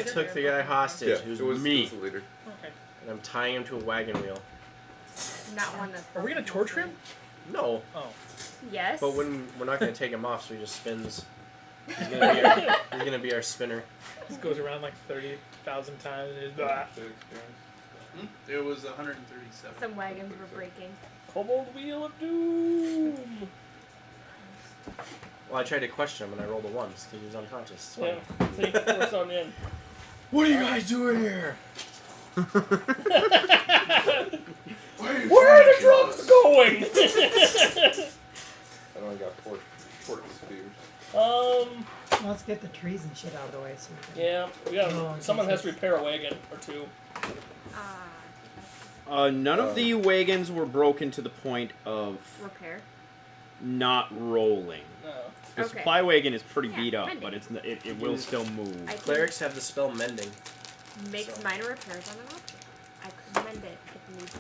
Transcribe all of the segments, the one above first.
I took the guy hostage. Yeah, It was it was me. the leader. Okay. And I'm tying him to a wagon wheel. Not one that's... Are we gonna torture him? No. Oh. Yes. But when we're not gonna take him off, so he just spins. He's gonna be our spinner. Just goes around like 30,000 times. And It was 137. Some wagons were breaking. Kobold Wheel of Doom! Well, I tried to question him and I rolled a 1 because he was unconscious. It's fine. Yeah, see, works on the end. What are you guys doing here? Where are the drums going? I only got 4 spears. Let's get the trees and shit out of the way. So we can... Yeah, we got. Someone has to repair a wagon or two. None of the wagons were broken to the point of Repair. not rolling. No. The Okay. supply wagon is pretty beat up, mending. but it will still move. I Clerics have the spell mending. Makes So. minor repairs on an object. I could mend it if need be.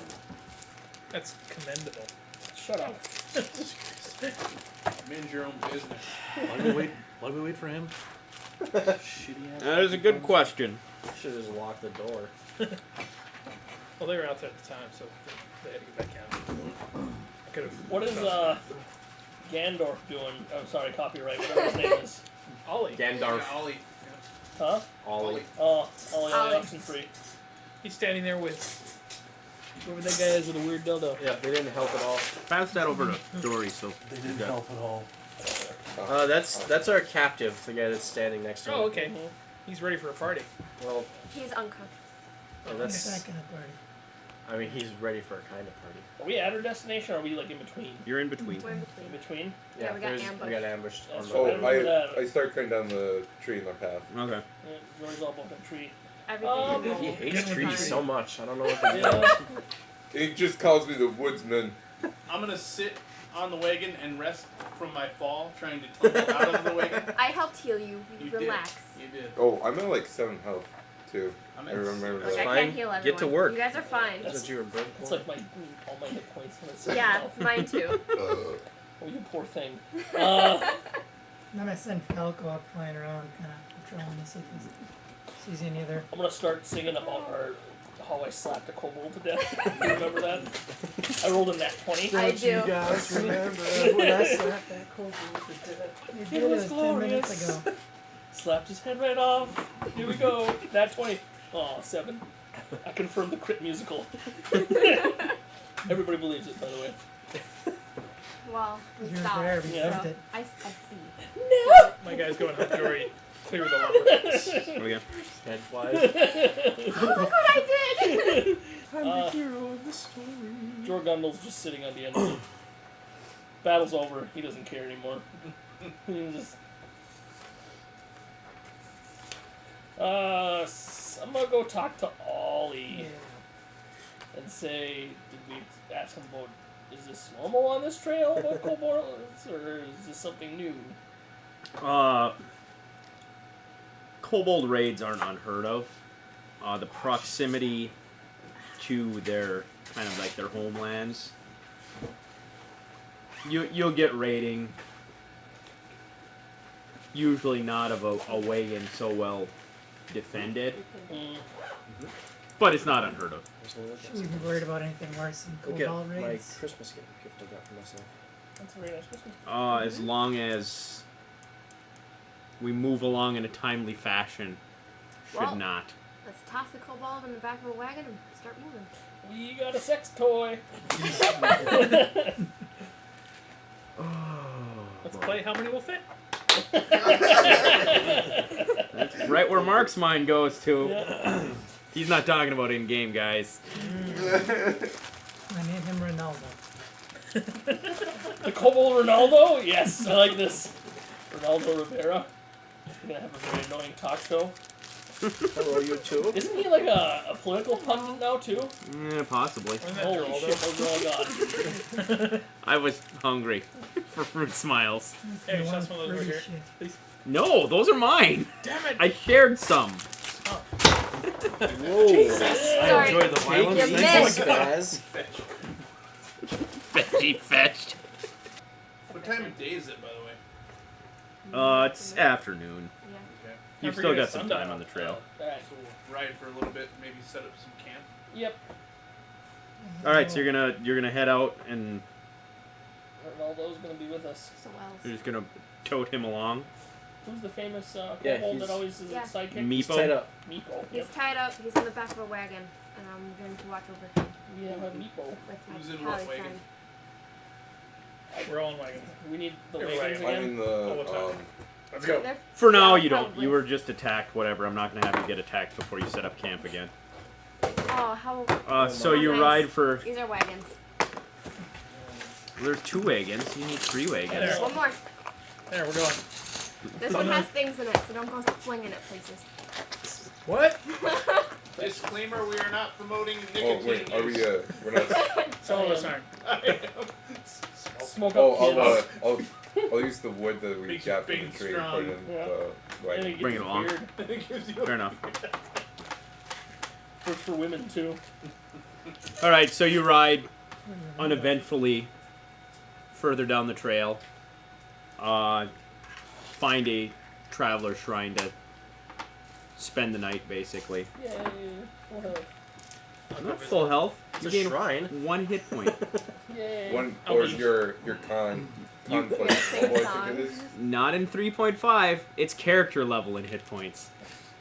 That's commendable. Shut up. Mend your own business. Why do we wait for him? Shitty ass. That is a good question. Should have just locked the door. Well, they were out there at the time, so they had to get back out. I could have. What is Gandorf doing? I'm sorry, copyright. Whatever his name is. Ollie? Gandalf. Yeah, Ollie. Huh? Ollie. Oh, Ollie Ollie. Oxenfree. He's standing there with. Whoever that guy is with a weird dildo. Yeah, they didn't help at all. Pass that over to Dory, so. They didn't help at all. That's our captive, the guy that's standing next to him. Oh, okay. He's ready for a party. Well, He's unconscious. oh, That that's. kind of party. I mean, he's ready for a kind of party. Are we at our destination or are we like in between? You're in between. We're in In between. between? Yeah, we got there's- ambushed. We got ambushed. On That's the right. way. I remember that. I started cutting down the tree in my path. Okay. Yeah, Rory's all up a tree. Everything He He hates Get trees fine. so much. I don't know what to do. Yeah. He just calls me the woodsman. I'm gonna sit on the wagon and rest from my fall, trying to tumble out of the wagon. I helped heal you. You Relax. did. You did. Oh, I'm at like 7 health, too. I'm I at remember Like, that. I fine. can't heal everyone. Get to work. You guys are fine. That's what you were built for. It's like all my hit points. When it's Yeah, mine too. Oh, you poor thing. Then I send Falco up flying around, kind of patrolling to see if he sees any other. I'm gonna start singing about how I slapped a kobold to death. You remember that? I rolled a nat 20. I do. guys remember when I slapped that cold to death? You did it was 10 minutes glorious. ago. Slapped his head right off. Here we go. Nat 20. Oh, 7. I confirmed the crit musical. Everybody believes it, by the way. Well, we You were stopped. there, we Yeah. proved it. I see. No! My guy's going to help Jory clear the lumber. Okay. Head flies. Oh, look what I did! I'm the hero of the story. Jorgundle's just sitting on the end of it. Battle's over. He doesn't care anymore. He just... I'm gonna go talk to Ollie and say, did we ask him about, is this normal on this trail about kobolds, or is this something new? Kobold raids aren't unheard of. The proximity to their kind of like their homelands. You'll get raiding. Usually not of a wagon so well defended, but it's not unheard of. Should we be worried about anything worse than Look at Cobalt my raids? Christmas gift I got for myself. That's a very nice Christmas. As long as we move along in a timely fashion, should Well. not. Let's toss the kobold in the back of a wagon and start moving. We got a sex toy. Let's play how many will fit. That's right where Mark's mind goes to. Yeah. He's not talking about in-game, guys. I name him Ronaldo. The Kobold Ronaldo? Yes, I like this. Ronaldo Rivera. He's gonna have a very annoying talk show. Hello, YouTube. Isn't he like a political pundit now too? Yeah, possibly. Wasn't that Holy Geraldo? shit, those are all gone. I was hungry for fruit smiles. Hey, You show want us one of those over fruity here. shit. Please. No, those are mine. Damn it! I shared some. Whoa. I Sorry. enjoy the violence. You Thank missed. Spaz. Fetchy fetched. What time of day is it, by the way? It's afternoon. Yeah. Okay. You've Don't still forget got some sundial. time on the trail. Alright. So we'll ride for a little bit, maybe set up some camp. Yep. All right, so you're gonna head out and Ronaldo's gonna be with us. So you're else. just gonna tote him along. Who's the famous Yeah, kobold he's- that always is Yeah. a sidekick? He's tied Meepo. up. Meepo. He's Yep. tied up. He's in the back of a wagon, and I'm going to watch over him We have a Meepo. with my Who's in what pally wagon? friend. We're all in wagons. We need the They're wagons right. I'm again. in we'll the talk. Let's go. They're- For now, yeah, you don't. probably. You were just attacked. Whatever. I'm not gonna have you get attacked before you set up camp again. Oh, how? So you nice. ride for. These are wagons. There's 2 wagons. You need 3 wagons. There. One more. There, we're going. This one has things in it, so don't go flinging it places. What? Disclaimer: we are not promoting Oh nicotine wait, are we? use. We're not. Some of us aren't. Smoke Oh, up kids. I'll use the wood that we Makes got you from the big tree and and put it in strong. the Yeah, wagon. you get Bring it this along. beard. It gives you Fair enough. Works for women too. All right, so you ride uneventfully further down the trail. Find a traveler shrine to spend the night, basically. Yay. Well, Not full health. It's You a gain shrine. 1 hit point. yay. One I'll or be- your conflict. Sing What I song. think it is. Not in 3.5. It's character level in hit points.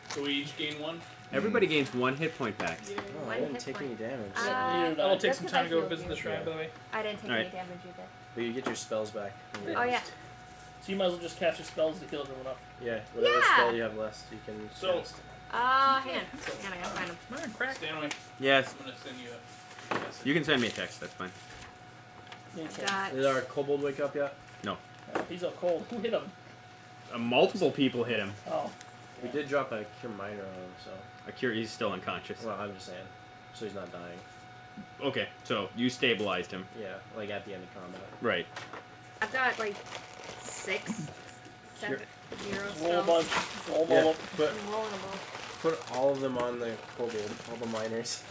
So we each gain one. Everybody gains 1 hit point back. Oh, One I didn't hit take point. any damage. Yeah. I'll take that's some 'cause time I to go healed visit you. the shrine, by the way. I didn't take Alright. any damage either. But you get your spells back. when you're Oh yeah. rest. So you might as well just cast your spells to heal everyone up. Yeah, whatever Yeah. spell you have left, you can So- cast. Hang on. Hang on, I gotta find him. Come on, crack. Stanley, Yes, I'm gonna send you a message. you can send me a text. That's fine. Okay. Got. Did our kobold wake up yet? He's out cold. Who hit him? Multiple people hit him. Oh. We did drop a cure minor on him, so. Akira, he's still unconscious. Well, I'm just saying. So he's not dying. Okay, so you stabilized him. Yeah, like at the end of combat. Right. I've got like 6, 7, 0 Roll a bunch. spells. Roll them all Yeah, up. but I'm rolling them all. put all of them on the kobold, all the miners.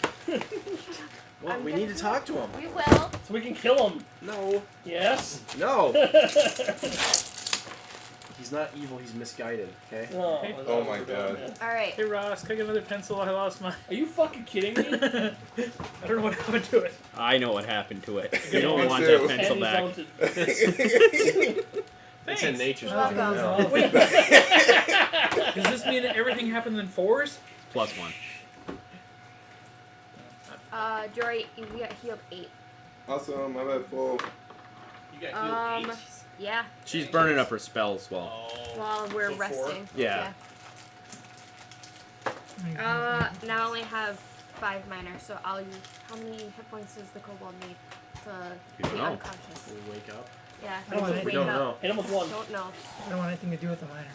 Well, I'm we gonna need to do talk to him. We will. So we can kill him. No. Yes? No. He's not evil, he's misguided, okay? Oh, Oh my god. yeah. All right. Hey Ross, can I get another pencil? I lost mine. Are you fucking kidding me? I don't know what happened to it. I know what happened to it. You Me don't want too. that pencil And back. mounted. It's in nature's You're welcome. now. Wait. Does this mean that everything happens in 4s? +1. Jory, you got healed 8. Awesome, I'm at full. You got healed 8. Yeah. She's burning up her spells while. Oh. While we're So 4? resting. Yeah. Now I only have 5 minor, so I'll use. How many hit points does the kobold need You to don't be know. unconscious? We wake up. Yeah. I don't want to it. We wake don't up. know. Hit him with one. Don't know. I don't want anything to do with the minor.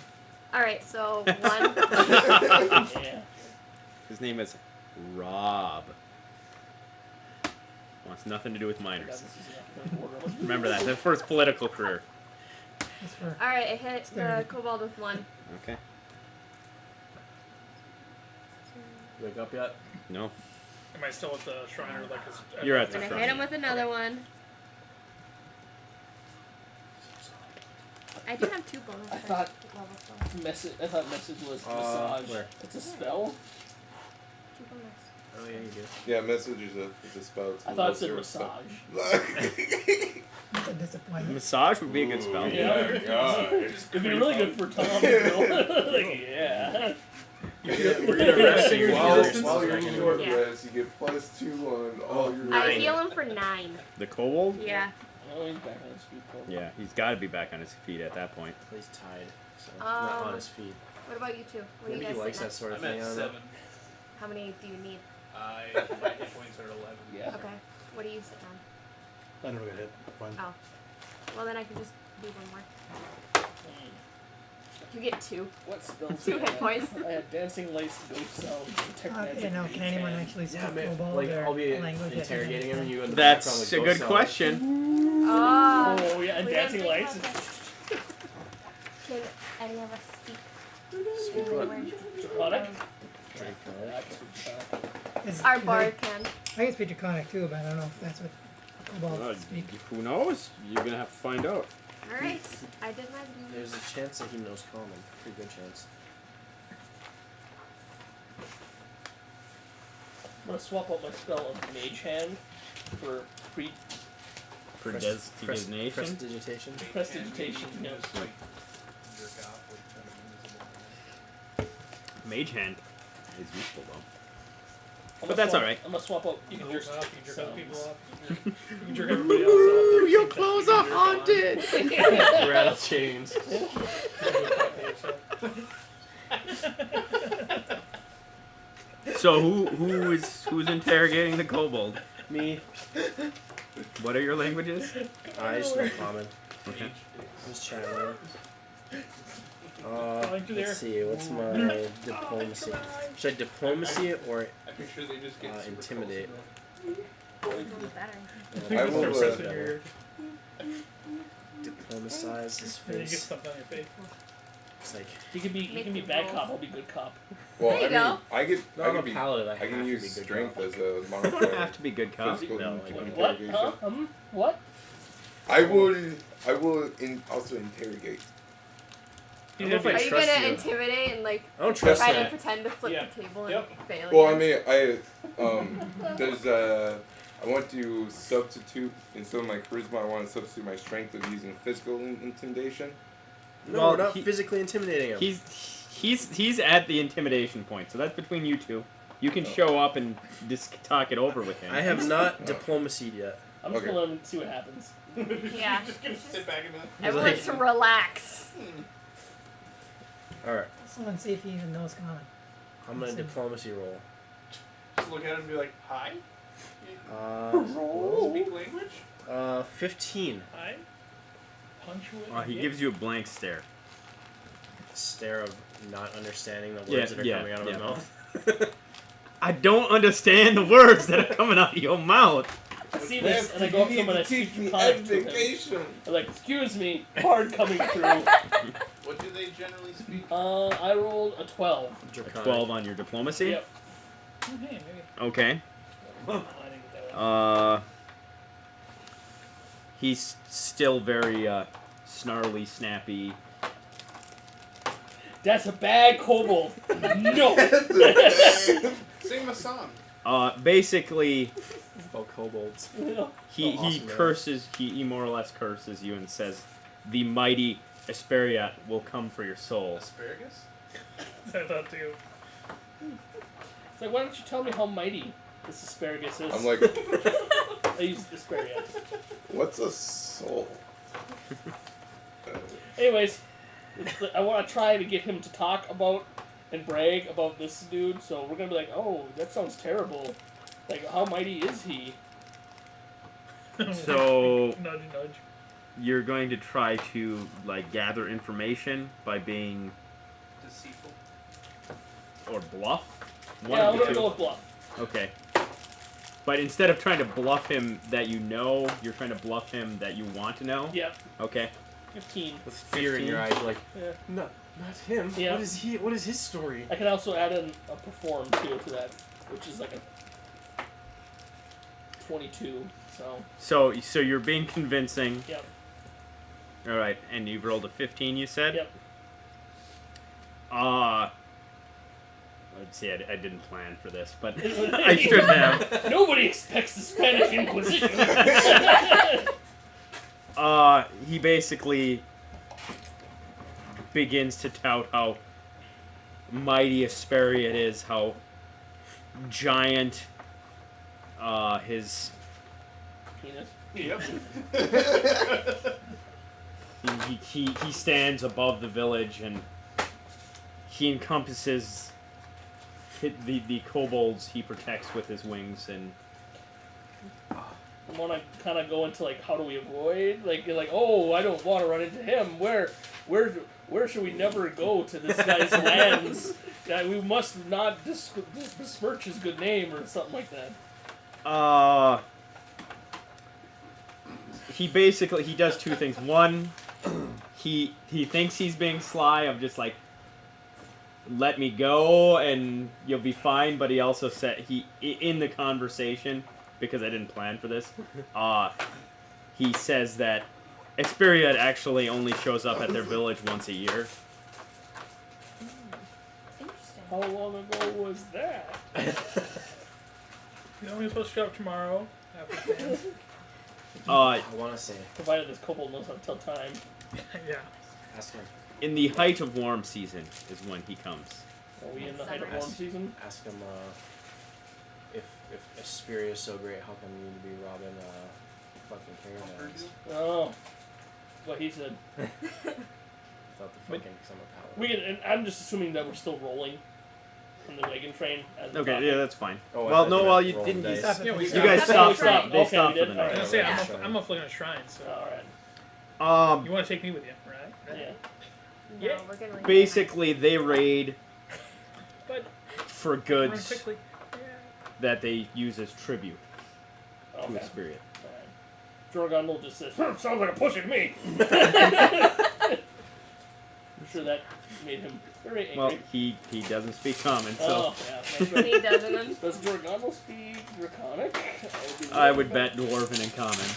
All right, so 1. Yeah. His name is Rob. Wants nothing to do with minors. Remember that. That's for his political career. That's for All right, I hit the Sturdy. kobold with 1. Okay. Wake up yet? No. Am I still at the shrine or like? You're at I'm the gonna shrine. hit him with another one. I do have 2 bonus I thought- level spells. I thought message was massage. where? It's a spell? 2 bonus. Oh yeah, you do. Yeah, message is a spell. It's I a thought it said low zero massage. spell. that's a disappointment. Massage would be a good spell. Yeah. God. It'd be really good for Tom. You know? Like, yeah. We're gonna rest in your resistance. While you're in short Yeah. rest, you get +2 on all your. I heal him for 9. The kobold? Yeah. Oh, he's back on his feet. Cool. Yeah, he's got to be back on his feet at that point. He's tied, so he's not on Um, his feet. What about you 2? What do Maybe you he guys likes sitting that sort of I'm thing. at I don't know. 7. How many do you need? My hit points are 11. Yeah. Okay. What are you sitting on? I never got hit. Fine. Oh. Well, then I can just do 1 more. Hmm. You get 2. What spells? 2 did I hit have? points. I had dancing lights, ghost sound, detect magic. You know, can anyone actually speak Yeah, man. kobold Like or I'll be language? that interrogating him, and you in the That's background a with good ghost question. Oh. Oh yeah, and We dancing didn't think lights. about that. Can any of us speak? Speak in what? language? Draconic? Drink, Yeah, I can speak Draconic. Is- Our is bard it- can. I can speak Draconic too, but I don't know if that's what kobolds speak. Who knows? You're gonna have to find out. Alright. I did my blue. There's a chance that he knows common. Pretty good chance. I'm gonna swap out my spell of Mage Hand for Prestidigitation. Prestidigitation. Prestidigitation. You Yeah. just, like, jerk off with kind of invisible. Mage hand is useful though. I'm But gonna that's swap- alright. I'm gonna swap out. You can those jerk off, you can jerk other people sounds. off, you can jerk everybody else off. Ooh, your Same time. clothes You are can jerk on. haunted. Rattle chains. You can do it yourself. So who's interrogating the kobold? Me. What are your languages? I just know common. Okay. Just channeling. Going to there. Let's see. What's my diplomacy? Should I diplomacy or I'm pretty sure they just get super intimidate? close Better. I will, Start pressing your ear, Diplomatize his and then you get face. stuff on your face. It's like You can be Make bad the cop. rolls. I'll be good cop. Well, There you I mean, go. I can a be. paladin. I can have to use be good strength cop. as a You don't modifier. have to be good cop. Physical No, like, What? interrogation. Huh? What? I will also interrogate. I don't know if I Are you trust gonna you. intimidate and like I don't trust try that. to pretend to flip Yeah. the table Yep. and fail? Well, I again? mean, there's I want to substitute instead of my charisma. I want to substitute my strength of using physical intimidation. No, Well, we're not he- physically intimidating him. He's at the intimidation point, so that's between you two. You can show up and just talk it over with him. I have not diplomacied yet. I'm just Okay. gonna let him see what happens. Yeah. Just gonna sit back and be like, Everyone needs to relax. All right, Someone see if he even knows common. I'm gonna diplomacy roll. just look at him and be like, hi? Uh, Speak language? 15. I punch you in. He gives you a blank stare. Stare of not understanding the words Yeah, that are yeah, coming out of his yeah. mouth. I don't understand the words that are coming out of your mouth. I see this, and I go up to him and I speak Draconic to him. I'm like, excuse me, hard coming through. What do they generally speak? I rolled a 12. A Draconic. 12 on your diplomacy. Yep. Hey, maybe. Okay. I didn't get that one. He's still very snarly, snappy. That's a bad kobold. No. Sing him a song. Basically, Oh, kobolds. he Oh, awesome, man. curses. He more or less curses you and says, "The mighty Asperiat will come for your soul." Asparagus? I thought too. It's like, why don't you tell me how mighty this asparagus is? I'm like, I use asparagus. what's a soul? Anyways, I want to try to get him to talk about and brag about this dude. So we're gonna be like, oh, that sounds terrible. Like, how mighty is he? So- nudge, nudge. You're going to try to gather information by being Deceitful. or bluff. One Yeah, of I'm the gonna two. go with bluff. Okay. But instead of trying to bluff him that you know, you're trying to bluff him that you want to know. Yeah, Okay. 15. With fear in your eyes, you're like, Yeah. no, not him. Yeah. What is he? What is his story? I can also add in a perform too to that, which is like a 22. So So you're being convincing. Yep. All right, and you've rolled a 15. You said. Yep. Let's see. I didn't plan for this, but I should have. Nobody expects the Spanish Inquisition. He basically begins to tout how mighty Asperiat is, how giant his Penis. Yep. he stands above the village, and he encompasses the kobolds he protects with his wings, and I want to kind of go into like, how do we avoid? Like, you're like, oh, I don't want to run into him. Where should we never go to this guy's lands? We must not besmirch his good name or something like that. he does two things. One, he thinks he's being sly of just like, let me go and you'll be fine, but he also said in the conversation, because I didn't plan for this, he says that Xperia actually only shows up at their village once a year. Interesting. How long ago was that? You know he's supposed to show up tomorrow after plans. I want to say. Provided this kobold knows how to tell time. Yeah. Ask him. In the height of warm season is when he comes. Are we in the height of warm season? Ask him if Asperia is so great, how come you need to be robbing fucking caravans? Oh. What he said. Without the fucking summer power. We can, and I'm just assuming that we're still rolling from the wagon train. As we're Okay, talking. yeah, that's fine. Oh, I well, thought no, you well, meant you rolling didn't. dice. You, Yeah, we you stopped. guys Oh, stopped. we stopped. They Okay, stopped we for did. the I night. was gonna say Yeah. I'm off looking at shrine, so Alright. you want to take me with you, right? Yeah. No, Yeah. we're gonna leave. Basically, they raid But for run goods quickly. that they use as tribute to Okay. Xperia. Alright. Jorgondel just says, sounds like a push at me. I'm sure that made him very angry. Well, he doesn't speak common, so Oh, yeah. That's right. He doesn't. Does Jorgondel speak Draconic? I would bet Dwarven and common.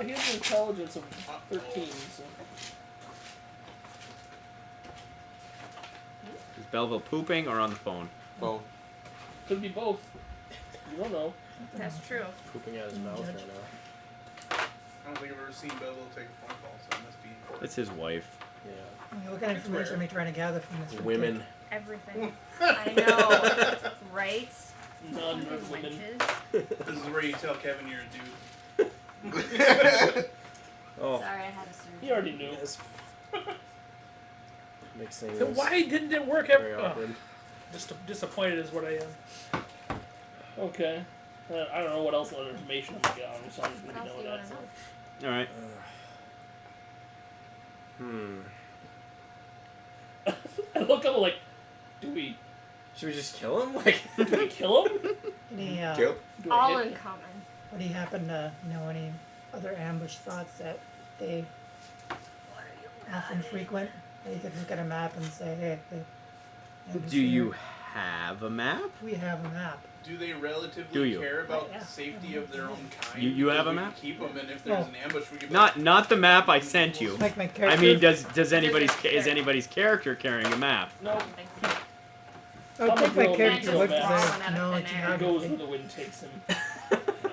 He has an intelligence of 13, so. Is Belleville pooping or on the phone? Phone. Could be both. You don't know. That's true. Pooping out his mouth right now. I don't think I've ever seen Bevel take a phone call, so it must be. It's his wife. Yeah. What kind of information are we trying to gather from this? Women. Everything. I know. Right? Non-nerd women. Wenches. This is where you tell Kevin you're a dude. Oh. Sorry, I had a surgery. He already knew. Yes. Makes things Then why didn't it work? very Oh, awkward. disappointed is what I am. Okay. I don't know what else other information I'm gonna get on him, so I'm just What gonna else know do you want that. to know? All right. I look up like, do we Should we just kill him? Like. kill him? Any, Kill. Do I All hit- in common. would he happen to know any other ambush thoughts that they often frequent? That you could look at a map and say, hey, the ambush Do you here, have a map? we have a map. Do they relatively Do you? care about Yeah. the safety of their own kind? You have a We can map? keep them, and if there's Oh. an ambush, we can. Not the map I sent you. Like my I character. mean, does anybody's is anybody's character carrying a map? No, I don't think so. I would think my I'll character make would those maps. have knowledge He he and goes where geography. the wind takes him. No.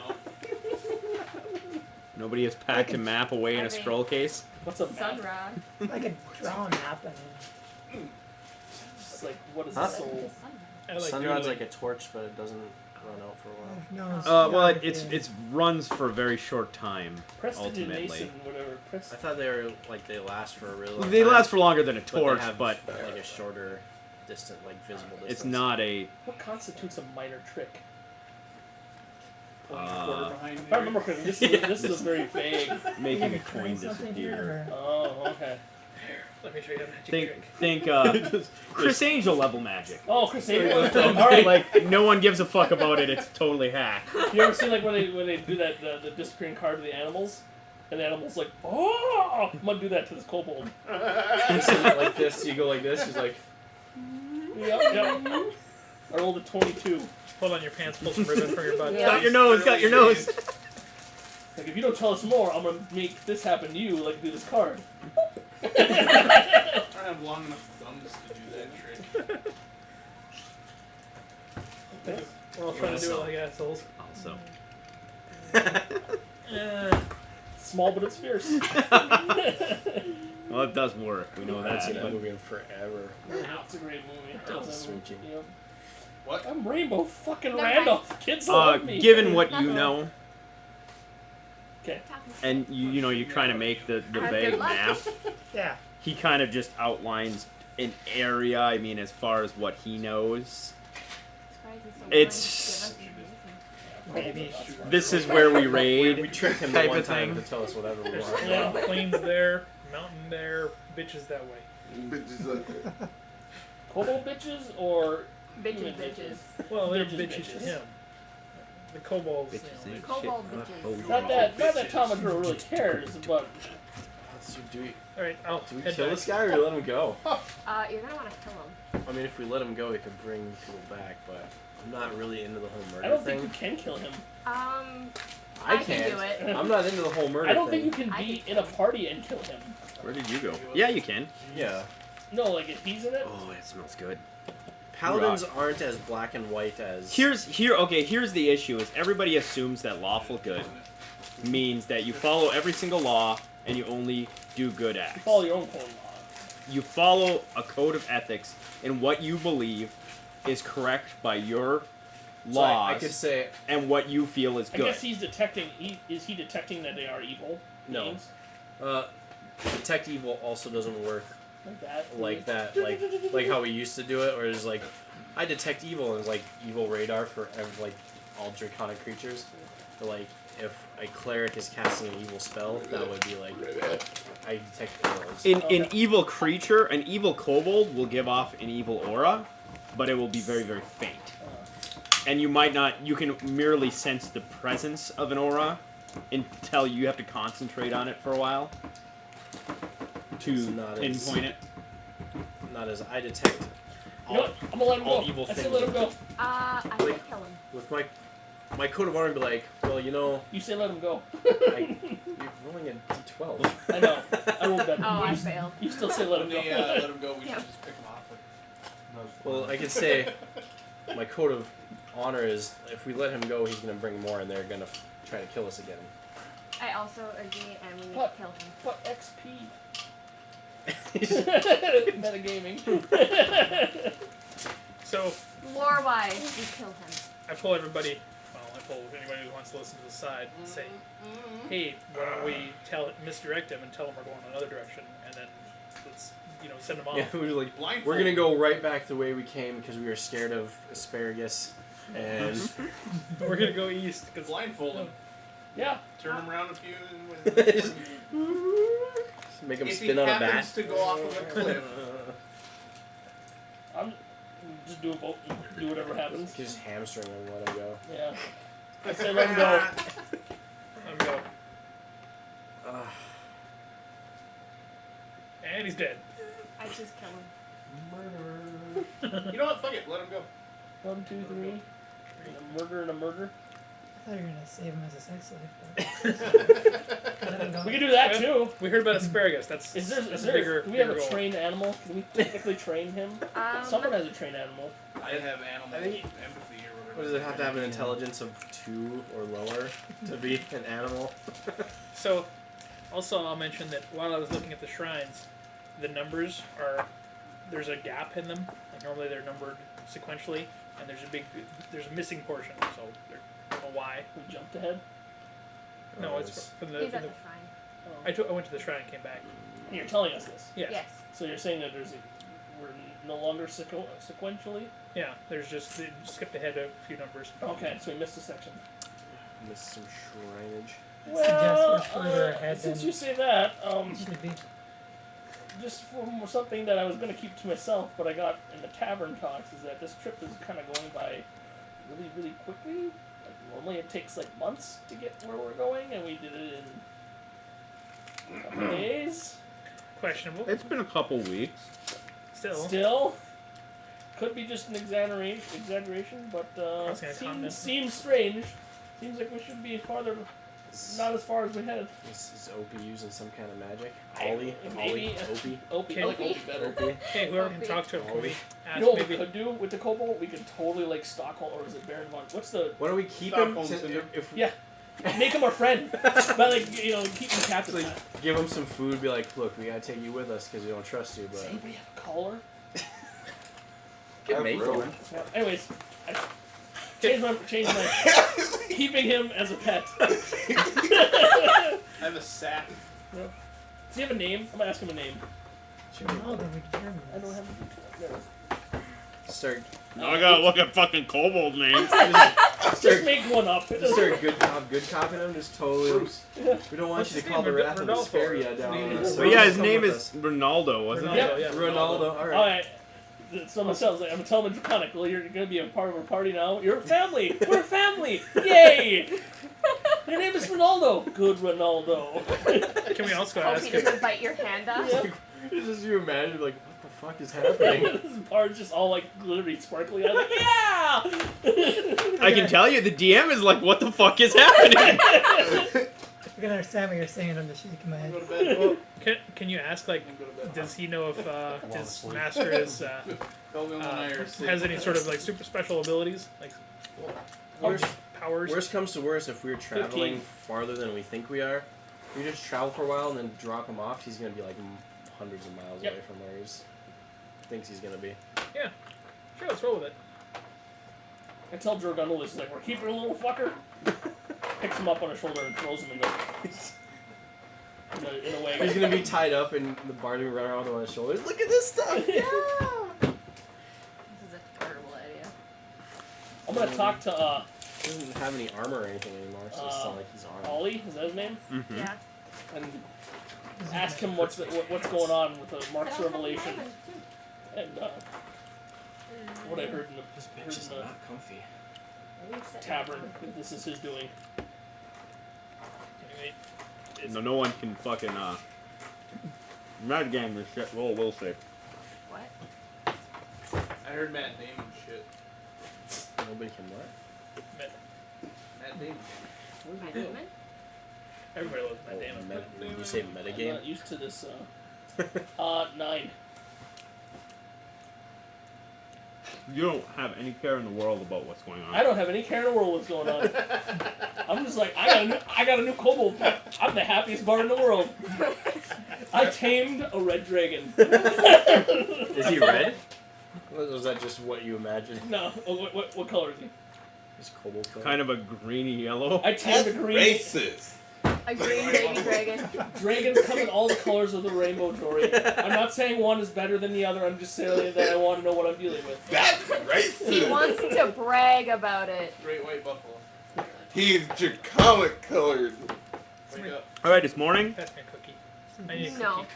Nobody has packed a map away in a scroll case. What's a map? Sunra. I could draw a map and It's like, what is Huh? the soul? I like Sunrod's doing like a torch, but it doesn't run out for a while. knows Well, geography. it's runs for a very short time. Prestidigitation, Ultimately, whatever. I thought they were like they last for a really long they time. last for longer than a but torch, they have but like a shorter distant, like visible distance. it's not a. What constitutes a minor trick? Pulling a quarter behind If I remember correctly, this is a very vague. Making a You could coin train something disappear. here, or- Oh, okay. Let me show you a magic Think trick. Chris Angel level magic. Oh, Crusader. Alright. Like no one gives a fuck about it. It's totally hacked. You ever seen like when they do that the disappearing card to the animals, and the animals like, oh, I'm gonna do that to this kobold. like this, you go like this. He's like, Yep. I rolled a 22. Pull on your pants, pull some ribbon from your butt. Yeah. Got your nose. Got your nose. Like, if you don't tell us more, I'm gonna make this happen to you. Like, do this card. I don't have long enough thumbs to do that trick. We're all trying to do it like assholes. Also. Small, but it's fierce. Well, it does work. We know I haven't that. seen that But movie in forever. It's a great movie. That's switching. Yep. What? I'm Rainbow fucking No, Randolph. Kids love me. given what you Nothing. know, Okay. and you're trying to make the Good vague luck. map. Yeah. He kind of just outlines an area. I mean, as far as what he knows. It's- Maybe. This is where we We raid. tricked him Type the one of time thing. to tell us whatever we There's want. plains there, mountain there, bitches that way. Kobold bitches or Bitches, human bitches. Well, they're Bitches, bitches to bitches. him. The kobolds, Bitches you know, ain't Kobold shit. bitches. Not that Tomadro really cares, but So do we Alright, do we head kill back. this guy or let him go? You're gonna want to kill him. I mean, if we let him go, he could bring people back, but I'm not really into the whole murder I don't thing. think you can kill him. I can't. can do it. I'm not into the whole murder I don't thing. think you can I be can- in a party and kill him. Where did you go? Yeah, you can. Yeah. No, like if he's in it. Oh, it smells good. Paladins aren't as black and white as. Here's the issue: is everybody assumes that lawful good means that you follow every single law and you only do good acts. You follow your own code law. You follow a code of ethics in what you believe is correct by your So I laws could say and what you feel is I good. guess he's detecting. Is he detecting that they are evil? No. beings? detect evil also doesn't work Like that. like how we used to do it, where it's like I detect evil and it's like evil radar for like all draconic creatures. But like if a cleric is casting an evil spell, that would be like I detect evil. An evil creature, an evil kobold will give off an evil aura, but it will be very, very faint. And you might not, you can merely sense the presence of an aura until you have to concentrate on it for a while to not pinpoint it. Not as I detect. You know what? I'm gonna let him all go. evil I say things. let him go. I Like- can kill him. With my coat of armor, be like, well, you know, You say let him go. you're rolling a d12. I know. I rolled better. Oh, I You- failed. You still say let him When go. they let him go, we Yeah. should just pick him off. Well, I could say my code of honor is if we let him go, he's gonna bring more, and they're gonna try to kill us again. I also agree, and we need What? to kill him. What XP? Metagaming. So Lore wise, we kill him. I pull everybody. Well, I pull anybody who wants to listen to the side and say, "Hey, why don't we misdirect him and tell him we're going another direction, and then let's send him off." Yeah, we were like, Blindfold. we're gonna go right back the way we came because we were scared of asparagus, and We're gonna go east because Blindfold him. Yeah. Turn him around a few. Just make him If spin he on a happens bat. to go off of a cliff, I'm just do a vote and do whatever happens. Just hamstring him and let him go. Yeah. I say let him go. let him go, Ugh. and he's dead. I just kill him. you know what? Fuck it. Let him go. 1, 2, 3. And a murder and a murder. I thought you were gonna save him as a sex slave. But let him go. We can do that too. We heard about asparagus. That's Is that's there bigger. do we have a bigger goal. trained animal? Can we technically train him? Someone has a trained animal. I have animal I think- empathy or whatever. What does it have to have an intelligence of 2 or lower to be an animal? So, also I'll mention that while I was looking at the shrines, the numbers there's a gap in them. Like normally they're numbered sequentially, and there's a missing portion. So I don't know why. We jumped ahead. No, Oh, it's it's- from the. He's From at the the shrine. Oh. I went to the shrine and came back. You're telling us this. Yes. Yes. So you're saying that we're no longer sequentially? Yeah. There's just they skipped ahead a few numbers. Okay, so we missed a section. Missed some shrineage. Suggest we're further ahead since than you say that, should be. just for something that I was going to keep to myself, but I got in the tavern talks, is that this trip is kind of going by really, really quickly. Like normally it takes like months to get where we're going, and we did it in a couple days. Questionable. It's been a couple weeks. Still. Could be just an exaggeration, but Crossing a continent. seems strange. Seems like we should be farther, not as far as we had. Is Opie using some kind of magic? Maybe. Opie? Opie. I like Opie better. Opie? Hey, whoever can Opie. talk to him, can we You ask know what we maybe? could do with the kobold? We could totally like Stockholm, or is it Baron von? What's the Why don't we keep Stockholm him? syndrome. If Yeah. make him our friend? But like keep him captive. like, give him some food, be like, look, we gotta take you with us because we don't trust you, Does but anybody have a collar? can make rope. one. Yeah. Anyways, I change my keeping him as a pet. I have a sack. Does he have a name? I'm gonna ask him a name. How did we determine I don't this? have. There it is. Start, I gotta look at fucking kobold names. Just make one up. It just doesn't- start good copying him. Just totally. We don't want What's you his to call the name? wrath of Rodolfo. Asperia down on us. But yeah, his Come name with is us. Ronaldo, wasn't Ronaldo, it? yeah. Ronaldo. All right. Alright. Someone tells I'm gonna tell him in Draconic, well, you're gonna be a part of our party now. You're a family! We're a family! Yay! Your name is Ronaldo! Good Ronaldo. Can we also Hope ask he him? doesn't bite your hand off. Yeah. It's just you imagine like, what the fuck is happening? This bar's just all like glittery, sparkly. I'm like, yeah! I can tell you, the DM is like, what the fuck is happening? I can understand what you're saying. I'm just shaking my I'm head. going to bed. Well, can you ask like, I'm going to bed. does he know if his asleep. master is Kelvin and I are asleep. has any sort of like super special abilities, like Worst, powers? worst comes to worst, if we're traveling farther than we think we are, we just travel for a while and then drop him off. He's gonna be like hundreds of miles Yep. away from where he thinks he's gonna be. Sure, let's roll with it. I tell Drogundalis, like, we're keeping a little fucker. Picks him up on his shoulder and throws him in the wagon. He's gonna be tied up and the bar's gonna run around on his shoulders. Look at this stuff! Yeah! This is a terrible idea. I'm gonna talk to He doesn't have any armor or anything anymore, so it's not like he's armed. Ollie, is that his name? Mm-hmm. Yeah. And ask him what's going on with the Mark's Revelation and what I heard in This heard bitch is in the not comfy. tavern. That this is his doing. Anyway, No one can fucking, mad game this shit. Roll will save. What? I heard Matt Damon shit. Nobody can what? Matt Damon. My movement? everybody loves Oh, Matt Damon. Did you say I'm metagame? not used to this. 9. You don't have any care in the world about what's going on. I don't have any care in the world what's going on. I'm just like, I got a new kobold pet. I'm the happiest bard in the world. I tamed a red dragon. Is he red? Was that just what you imagined? No, what color is he? He's kobold color. Kind of a greeny yellow. I tamed a green. Racist. A green baby dragon. Dragons come in all the colors of the rainbow, Jory. I'm not saying one is better than the other. I'm just saying that I want to know what I'm dealing with. That's He racist. wants to brag about it. Great white buffalo. He's Draconic colored. Wake up. Alright, it's morning. Pass me a cookie. I need a cookie. No.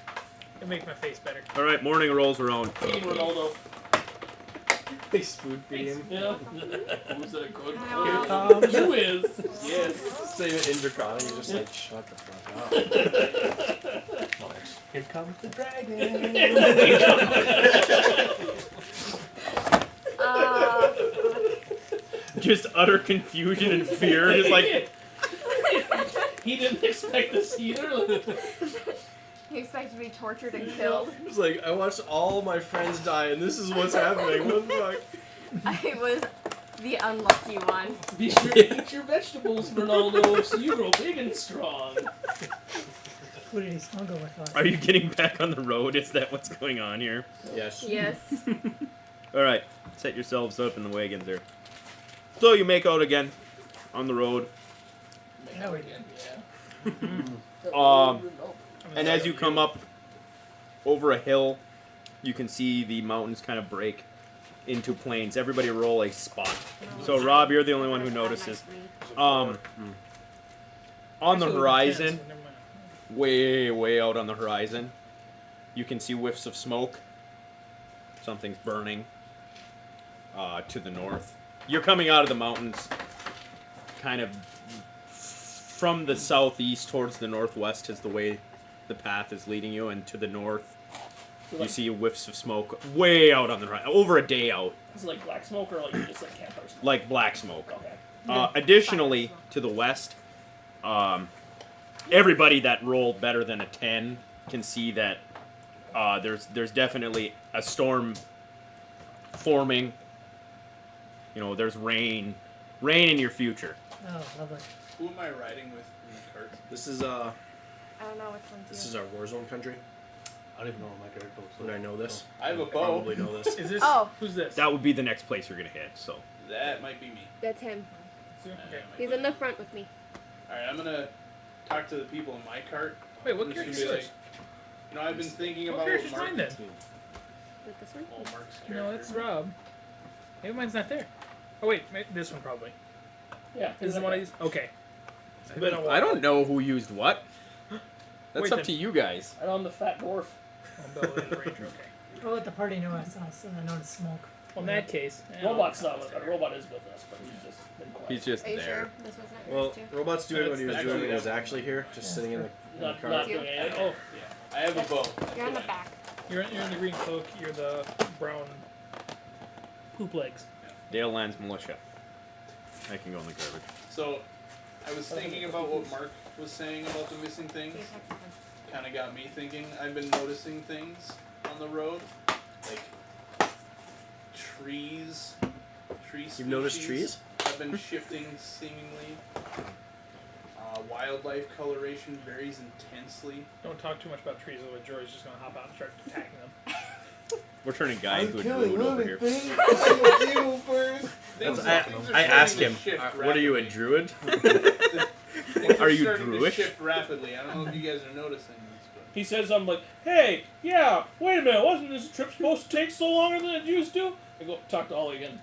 It'll make my face better. Alright, morning rolls around. Feeding Ronaldo. They spoon feed him. Yeah. Who's that good? No. You is. Yes. Say it in Draconic, you're just like, shut the fuck up. Here comes the dragon. Just utter confusion and fear. Just like, He didn't expect this either. He expected to be tortured and killed. It's like, I watched all my friends die and this is what's happening. What the fuck? I was the unlucky one. Be sure to eat your vegetables, Ronaldo, so you grow big and strong. Who did he smuggle with us? are you getting back on the road? Is that what's going on here? Yes. Yes. Alright, set yourselves up in the wagons there. So you make out again on the road. Yeah, we did. Yeah. And as you come up over a hill, you can see the mountains kind of break into plains. Everybody roll a spot. So Rob, you're the only one who notices. On the horizon, way out on the horizon, you can see whiffs of smoke. Something's burning to the north. You're coming out of the mountains, kind of from the southeast towards the northwest is the way the path is leading you, and to the north you see whiffs of smoke way out on the horizon, over a day out, Is it like black smoke or like just like campfire smoke? like black smoke. Okay. Additionally, to the west, everybody that rolled better than a 10 can see that there's definitely a storm forming. You know, there's rain in your future. Oh, lovely. Who am I riding with in the cart? This is I don't know which one's this you. is our Warzone country. I don't even know what my character looks Would like. I know this? I have a I bow. probably know this. Is this? Oh. Who's this? That would be the next place you're gonna hit. So That might be me. That's him. Okay. He's in the front with me. Alright, I'm gonna talk to the people in my cart. Wait, what I'm just character's gonna be yours? You know, I've been thinking What about character's Mark. mine then? Is it this one? Oh, Mark's character. No, it's Rob. Maybe mine's not there. Oh wait, this one probably. Yeah. This is the one I used. Okay. It's been a while. I don't know who used what. That's Wait, up then- to you guys. And I'm the fat dwarf. Oh, Bella is a ranger. Okay. I'll let the party know I saw smoke. Well, in that case, Robot's not with us. Robot is with us, but he's just been quiet. He's just Are you there. sure this wasn't Well, yours too? Robot's doing what he was That's doing when he was actually- actually here, just sitting in the not cart. doing anything. Oh, yeah. I have a bow. You're on the back. You're in the green cloak. You're the brown poop legs. Dale Land's militia. I can go in the garbage. So, I was thinking about what Mark was saying about the missing things. Kind of got me thinking. I've been noticing things on the road, like trees. Tree species You've noticed trees? have been shifting seemingly. Wildlife coloration varies intensely. Don't talk too much about trees, otherwise Jory's just gonna hop out and start attacking them. We're turning guy into a druid over here. Things I asked him, shift what are you, a rapidly. druid? Things Are you starting to Druish? shift rapidly. I don't know if you guys are noticing this, but He says, I'm like, hey, yeah, wait a minute, wasn't this trip supposed to take so longer than it used to? I go talk to Ollie again.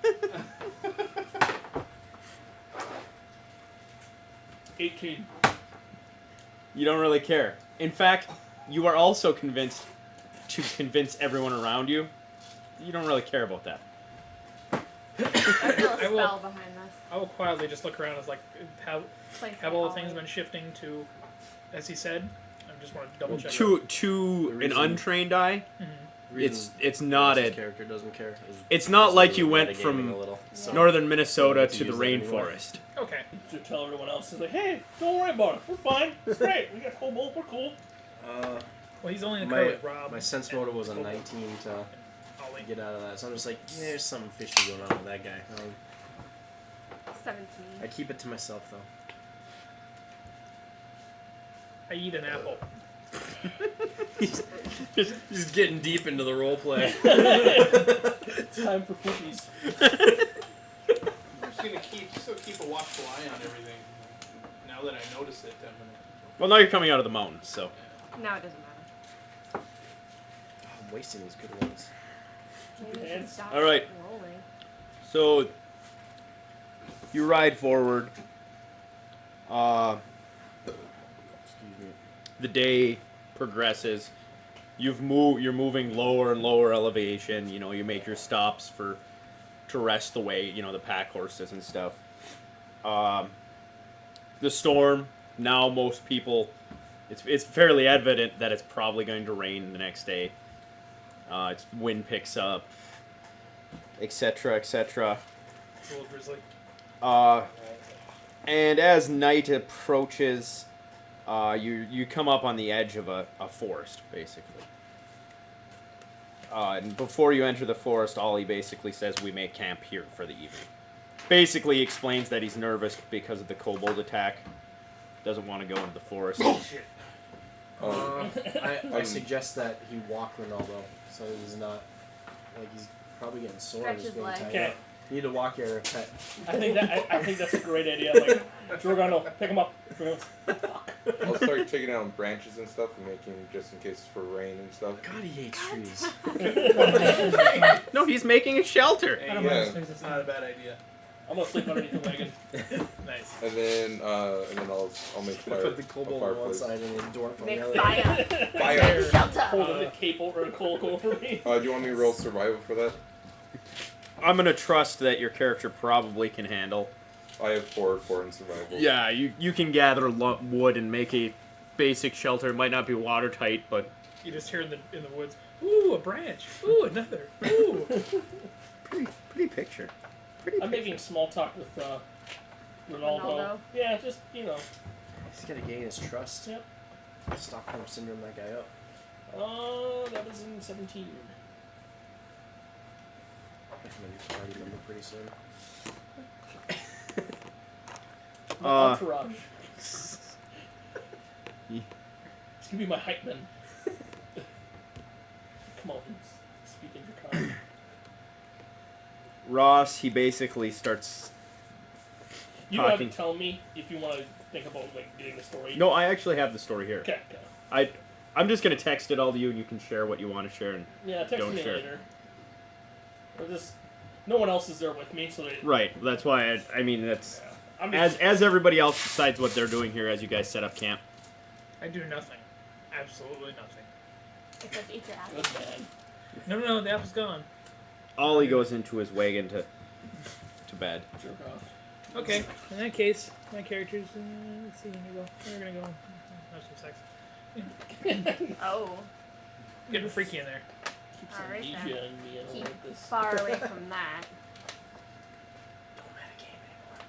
18. You don't really care. In fact, you are also convinced to convince everyone around you. You don't really care about that. There's a I will- spell behind this. I will quietly just look around as like, have Place all the it things all. been shifting to, as he said? I just want to double check. To an reason- untrained eye, Reason it's not his a. character doesn't care. It's not He's like you metagaming went a from little, so. northern Minnesota Don't need to to the use that anymore. rainforest. Okay. To tell everyone else, he's like, hey, don't worry about it. We're fine. It's great. We got Cobalt. We're cool. Uh, Well, he's only in the my car with Rob. my sense and motive was a Cobalt 19 to and Ollie. get out of that, so I'm just like, yeah, there's something fishy going on with that guy. 17. I keep it to myself though. I eat an apple. He's getting deep into the role play. It's time for cookies. I'm just gonna keep a watchful eye on everything. Now that I notice it, I'm gonna. Well, now you're coming out of the mountains, so. Now it doesn't matter. I'm wasting these good ones. Maybe we should stop All right. rolling. So you ride forward. Excuse me. The day progresses. You're moving lower and lower elevation. You know, you make your stops to rest the way. You know, the pack horses and stuff. The storm. Now most people, it's fairly evident that it's probably going to rain the next day. Its wind picks up, etc., etc. It's a little drizzly. And as night approaches, you come up on the edge of a forest, basically. And before you enter the forest, Ollie basically says we may camp here for the evening. Basically, he explains that he's nervous because of the kobold attack. Doesn't want to go into the forest. I suggest that he walk Ronaldo, so he's not like he's probably getting sore. Stretch and his being legs. tied Okay. up. You need to walk your pet. I think that's a great idea. Like, Jorgano, pick him up. I'll start taking down branches and stuff and making just in case for rain and stuff. God, he hates trees. No, he's making a shelter. Hey, I don't Yeah. mind if It's there's not a bad idea. I'm gonna sleep underneath the wagon. Nice. And then I'll make fire. Put the a kobold on one fireplace. side and the dwarf on Make the other. fire. Fire. Shelter. Holding a cape or a cloak over me. Do you want me to roll survival for that? I'm gonna trust that your character probably can handle. I have four in survival. Yeah, you can gather wood and make a basic shelter. It might not be watertight, but You just hear in the woods, ooh, a branch. Ooh, another. Ooh. pretty picture. Pretty I'm making small talk with Ronaldo. Ronaldo. Yeah, just, you know. He's gotta gain his trust. Yep. Stockholm syndrome that guy up. That was in 17. I'm gonna need to party member pretty soon. My Uh, entourage. It's gonna be my hype man. Come on, speak in Draconic. Ross, he basically starts. You don't have to Talking. tell me if you want to think about like getting the story. No, I actually have the story here. Okay, okay. I'm just gonna text it all to you, and you can share what you want to share. And Yeah, text Don't me share. later. Or just no one else is there with me, so they. right, that's why I mean that's Yeah. I'm just, as everybody else decides what they're doing here as you guys set up camp. I do nothing. Absolutely nothing. Except eat your apple. good man. No, the apple's gone. Ollie goes into his wagon to bed. Jerk off. Okay, in that case, my characters, let's see, we're gonna go have some sex. Oh. Getting freaky in there. Keep All right, amnesia then. in me and Keep like this. far away from that. Don't metagame anymore.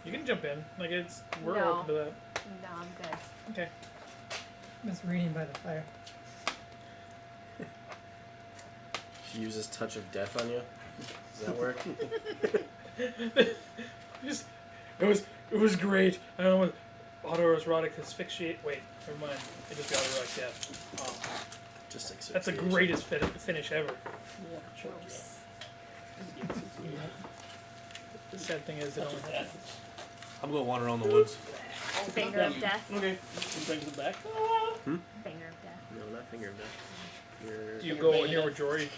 You can jump in. Like it's we're No. open to that. No, I'm good. Okay. I'm just reading by the fire. She uses touch of death on you. Does that work? It was great. I don't know. Autoerotic asphyxiate. Wait, never mind. It just got erotic death. Oh, Just like that's the greatest finish ever. Yeah, sure. The sad thing is it only happens. I'm going to wander around the woods. Finger of death. Okay. He brings it back. Finger of death. No, not finger of death. You're Do you Finger go banging near it. where Jory,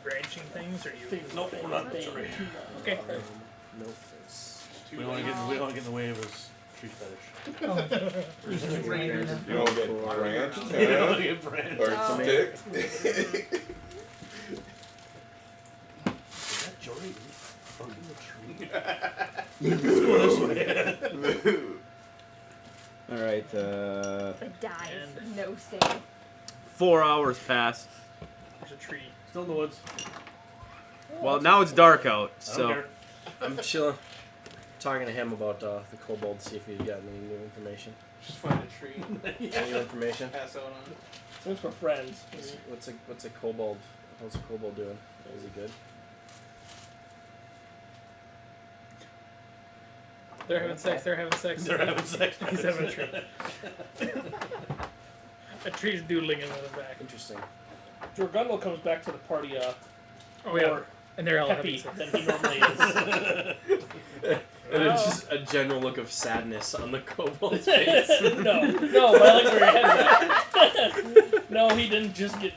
branching things, or do you? Nope, we're not sorry. Okay. Nope. It's We don't want to get in the way of his tree fetish. Oh, You don't get branched, We don't want huh? to get brand. Or Oh. sticked. Is that Jory from the tree? All right. It dies. No save. 4 hours pass. There's a tree. Still in the woods. Well, now it's dark out, I don't so care. I'm chilling. Talking to him about the kobold, see if he's got any new information. Just find a tree, Any new information? pass out on. Since we're friends. What's a kobold? How's a kobold doing? Is he good? They're having sex. They're having sex. They're having sex. He's having a tree. A tree's doodling in the back. Interesting. Jorgundel comes back to the party Oh yeah. more And they're all having happy sex. than he normally is. And there's Oh. just a general look of sadness on the kobold's face. no, but I like where your head's at. No, he didn't just get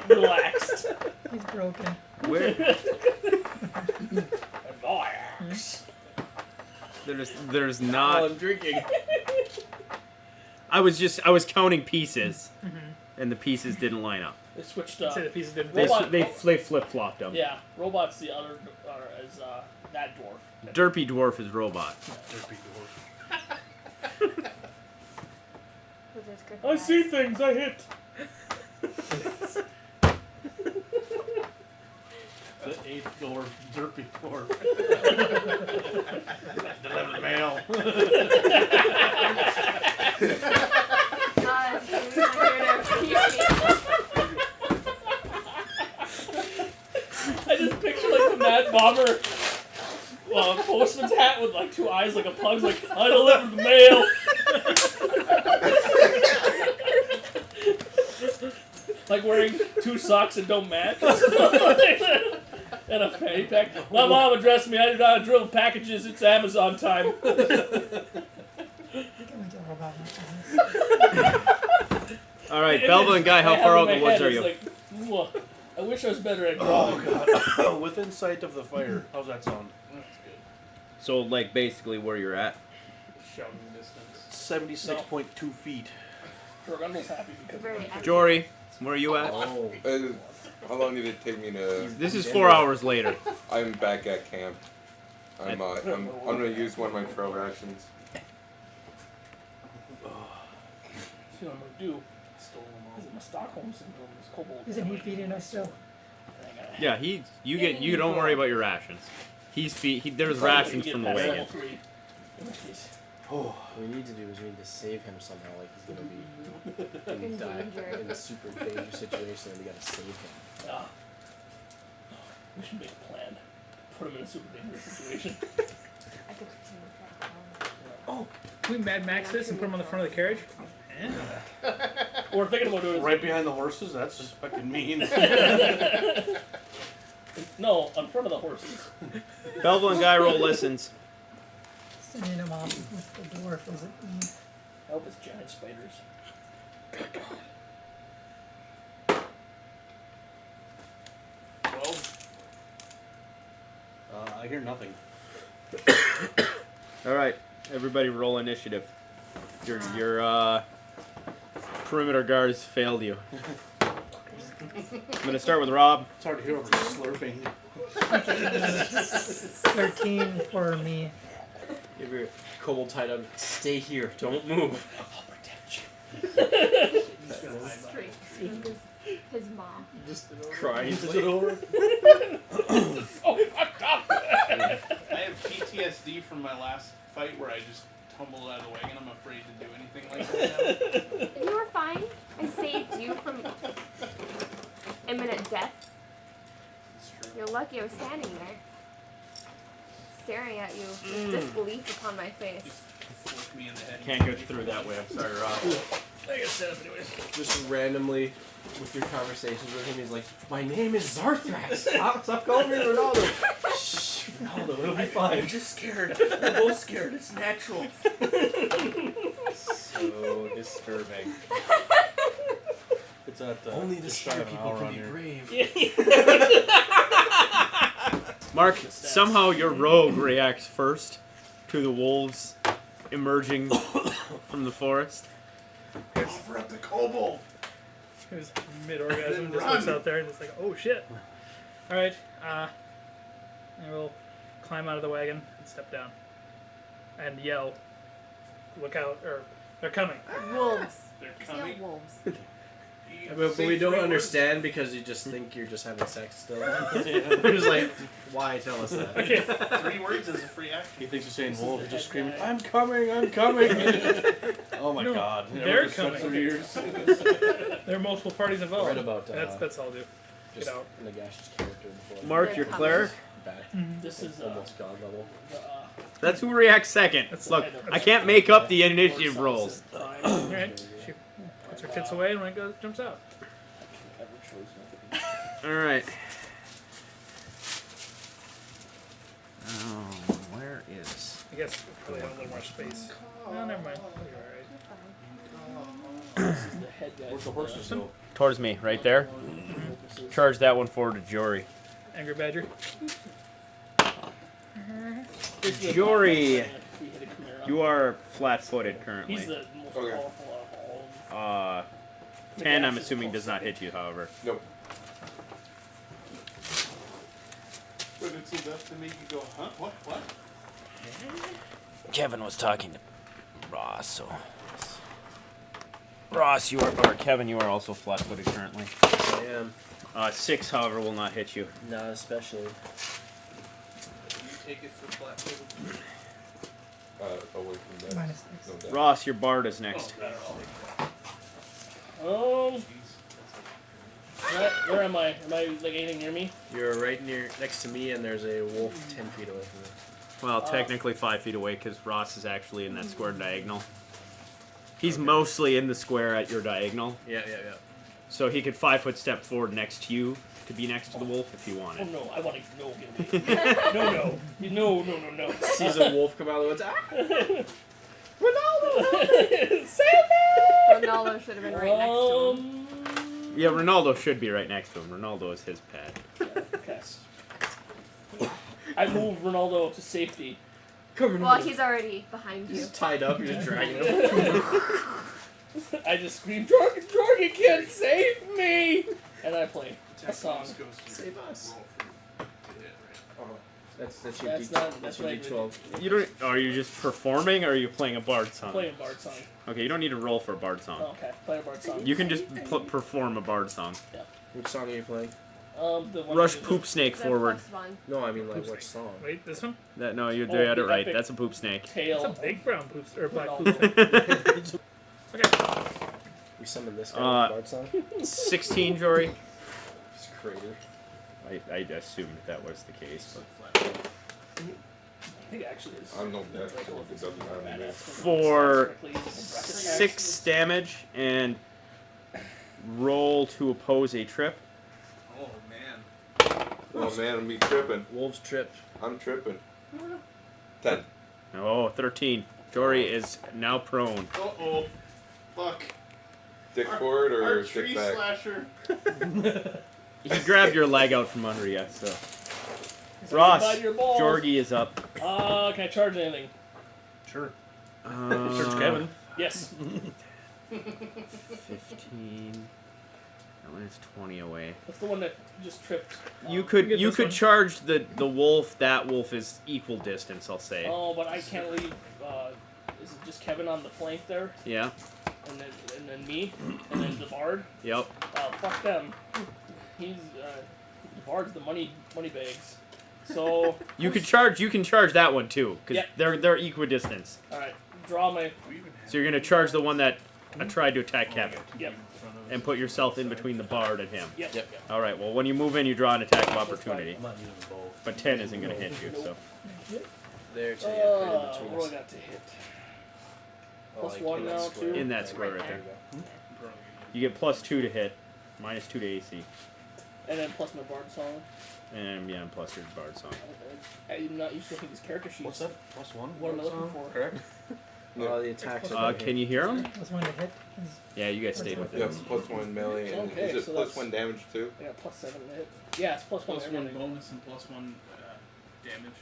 relaxed. he's broken. where Relax. there's While not. I'm drinking. I was counting pieces, and the pieces didn't line up. They switched Say the pieces didn't. They Robot- they flip flopped them. Yeah, Robot's the other, is that dwarf. Derpy dwarf is robot. Derpy dwarf. With his good I guys. see things, I hit. The 8th dwarf, Derpy dwarf. Deliver the mail. I just picture like the Mad Bomber postman's hat with like 2 eyes like a pug's like, I delivered the mail. Like wearing 2 socks that don't match. And a fanny pack. My mom addressed me, I do not drill packages, it's Amazon time. Can we talk about that? All right, Belva and Guy, how far out in the woods are you? Like, "Mwah, I wish I was better at Oh drawing. god. Within sight of the fire. How's that sound? That's good. So, like, basically where you're at. Shouting distance. 76.2 feet. Jorgundel's happy because Very accurate. Jory, where are you at? Oh. How long did it take me to? This is 4 hours later. I'm back at camp. I'm gonna use one of my trail rations. see what I'm gonna do. Stole them all. Because of my Stockholm syndrome, this kobold. Isn't he feeding us still? Yeah, you don't worry about your rations. There's rations from the wagon. In which case, What we need to do is we need to save him somehow. Like he's gonna be In in danger. a super dangerous situation, and we gotta save him. we should make a plan. Put him in a super dangerous situation. I could pretend that. Can we Mad Max this and put him on the front of the carriage? Or thinking about doing Right behind the horses? That's just fucking mean. No, in front of the horses. Belva and Guy roll listens. Sending him off with the dwarf isn't me. I hope it's giant spiders. 12. I hear nothing. All right, everybody roll initiative. Your perimeter guards failed you. I'm gonna start with Rob. It's hard to hear over the slurping. 13 for me. Give your kobold tied up. Stay here. Don't move. I'll protect you. Straight. His mom. Just crying. Is it over? Oh, fucked up. I have PTSD from my last fight where I just tumbled out of the wagon. I'm afraid to do anything like that now. You were fine. I saved you from imminent death. It's true. You're lucky I was standing there, staring at you with disbelief upon my face. Flick me in the head. Can't go through that way. I'm sorry, Ross. I gotta set up anyways. Just randomly, with your conversations with him, he's like, "My name is Zarthrax. Stop calling me Ronaldo." Shh, Ronaldo, it'll be I'm fine. just scared. We're both scared. It's natural. So disturbing. It's at Only the just shy star of an people hour can on be here. brave. Mark, somehow your rogue reacts first to the wolves emerging from the forest. Offer up the kobold. He was mid-orgasm, Then just run. looks out there and it's like, oh shit. Alright, I will climb out of the wagon and step down. And yell, look out, or they're coming. Wolves. They're It's not coming. wolves. But we don't understand because you just think you're just having sex still. We're just like, why tell us that? Okay. 3 words is a free He action. thinks you're saying This is wolf. the He's just head screaming, guy. I'm coming, I'm coming. Oh my No, god. they're Never coming. some ears. There are multiple parties involved. Read about That's all I'll do. just Get out. Nagash's character before. Mark, They're your coming. clear. Bad. This is Almost god level. That's who reacts second. That's Look, I know. I can't make up the initiative rolls. Alright. She puts her tits away and when it goes, jumps out. All right. Oh, where is? I guess we'll probably have a little more space. No, never mind. You'll be alright. This is the head guy. Where's the horses go? Towards me, right there. Charge that one forward to Jory. Angry Badger. Jory, you are flat-footed currently. He's the most Okay. powerful of all. 10, I'm assuming, does not hit you, however. Nope. But it's enough to make you go, huh? What? Kevin was talking to Ross, so. Ross, you are, or Kevin, you are also flat-footed currently. I am. 6, however, will not hit you. Not especially. You take it for flat footed. Away from that. Minus 6. No doubt. Ross, your bard is next. Where am I? Am I like anything near me? You're right next to me, and there's a wolf 10 feet away from me. Well, technically 5 feet away, because Ross is actually in that square diagonal. He's mostly in the square at your diagonal, Yeah. so he could 5-foot step forward next to you to be next to the wolf if he Oh wanted. no, I want to no get away. No. Sees a wolf come out of the woods. Ah! Ronaldo should have been right next to him. Yeah, Ronaldo should be right next to him. Ronaldo is his pet. Okay. I move Ronaldo to safety. Well, he's already behind you. He's tied up. You're just dragging him. I just scream, Jorgen can't save me! And I play a song. Goes to Save us. roll for to hit, right? That's your That's D. not. That's That's your right. D12. You don't. Are you just performing, or are you playing a bard song? Play a bard song. Okay, you don't need to roll for a bard song. Oh, okay, play a bard song. You can just perform a bard song. Which song are you playing? The one Rush with poop snake The forward. first one. No, I mean like which song? Wait, this one? That no, you Oh, had it the right. epic That's a poop snake. It's tail. a big brown poop or black Ronaldo. poop snake. Okay. We summon this guy with Bard song. 16, Jory. It's crater. I assumed that was the case. I think it actually is. I'm no death, so if it doesn't matter to me. For 6 damage and roll to oppose a trip. Oh man. Oh man, me tripping. Wolves tripped. I'm tripping. 10. Oh, 13. Jory is now prone. Uh-oh. Fuck. Stick forward Our or tree stick back? slasher. He grabbed your leg out from under you, so. Ross, Bite your balls. Jorgie is up. Can I charge anything? Sure. Uh, Search Kevin. Yes. 15. That one is 20 away. That's the one that just tripped. You get could this one. charge the wolf. That wolf is equal distance, I'll say. Oh, but I can't leave. Is it just Kevin on the flank there? Yeah. And then me, and then the bard. Yep. Fuck them. He's the bard's the money bags. So You can charge that one too, because Yep. they're equidistant. all right, draw my. So you're gonna charge the one that tried to attack Kevin, Yep. and put yourself in between the bard and him. Yep. All right. Well, when you move in, you draw an attack of opportunity, I'm not using the bow. but 10 isn't gonna hit you. So There, so yeah, right in What between do I us. got to hit? Oh, Plus like one in that now, square. too? in that square right There there, you go. you get +2 to hit, -2 to AC, And then plus my bard song. and yeah, and plus your bard song. I'm not used to looking at these character sheets. What's that? +1? What am I looking for? Correct? Oh, the attacks. are Can you hear him? Plus one to hit. Is, Yeah, you guys stayed with Yeah, it. +1 melee, and Okay, is it so plus that's- 1 damage too? I got +7 to hit. Yeah, it's +1 Plus one everything. bonus and plus one damage.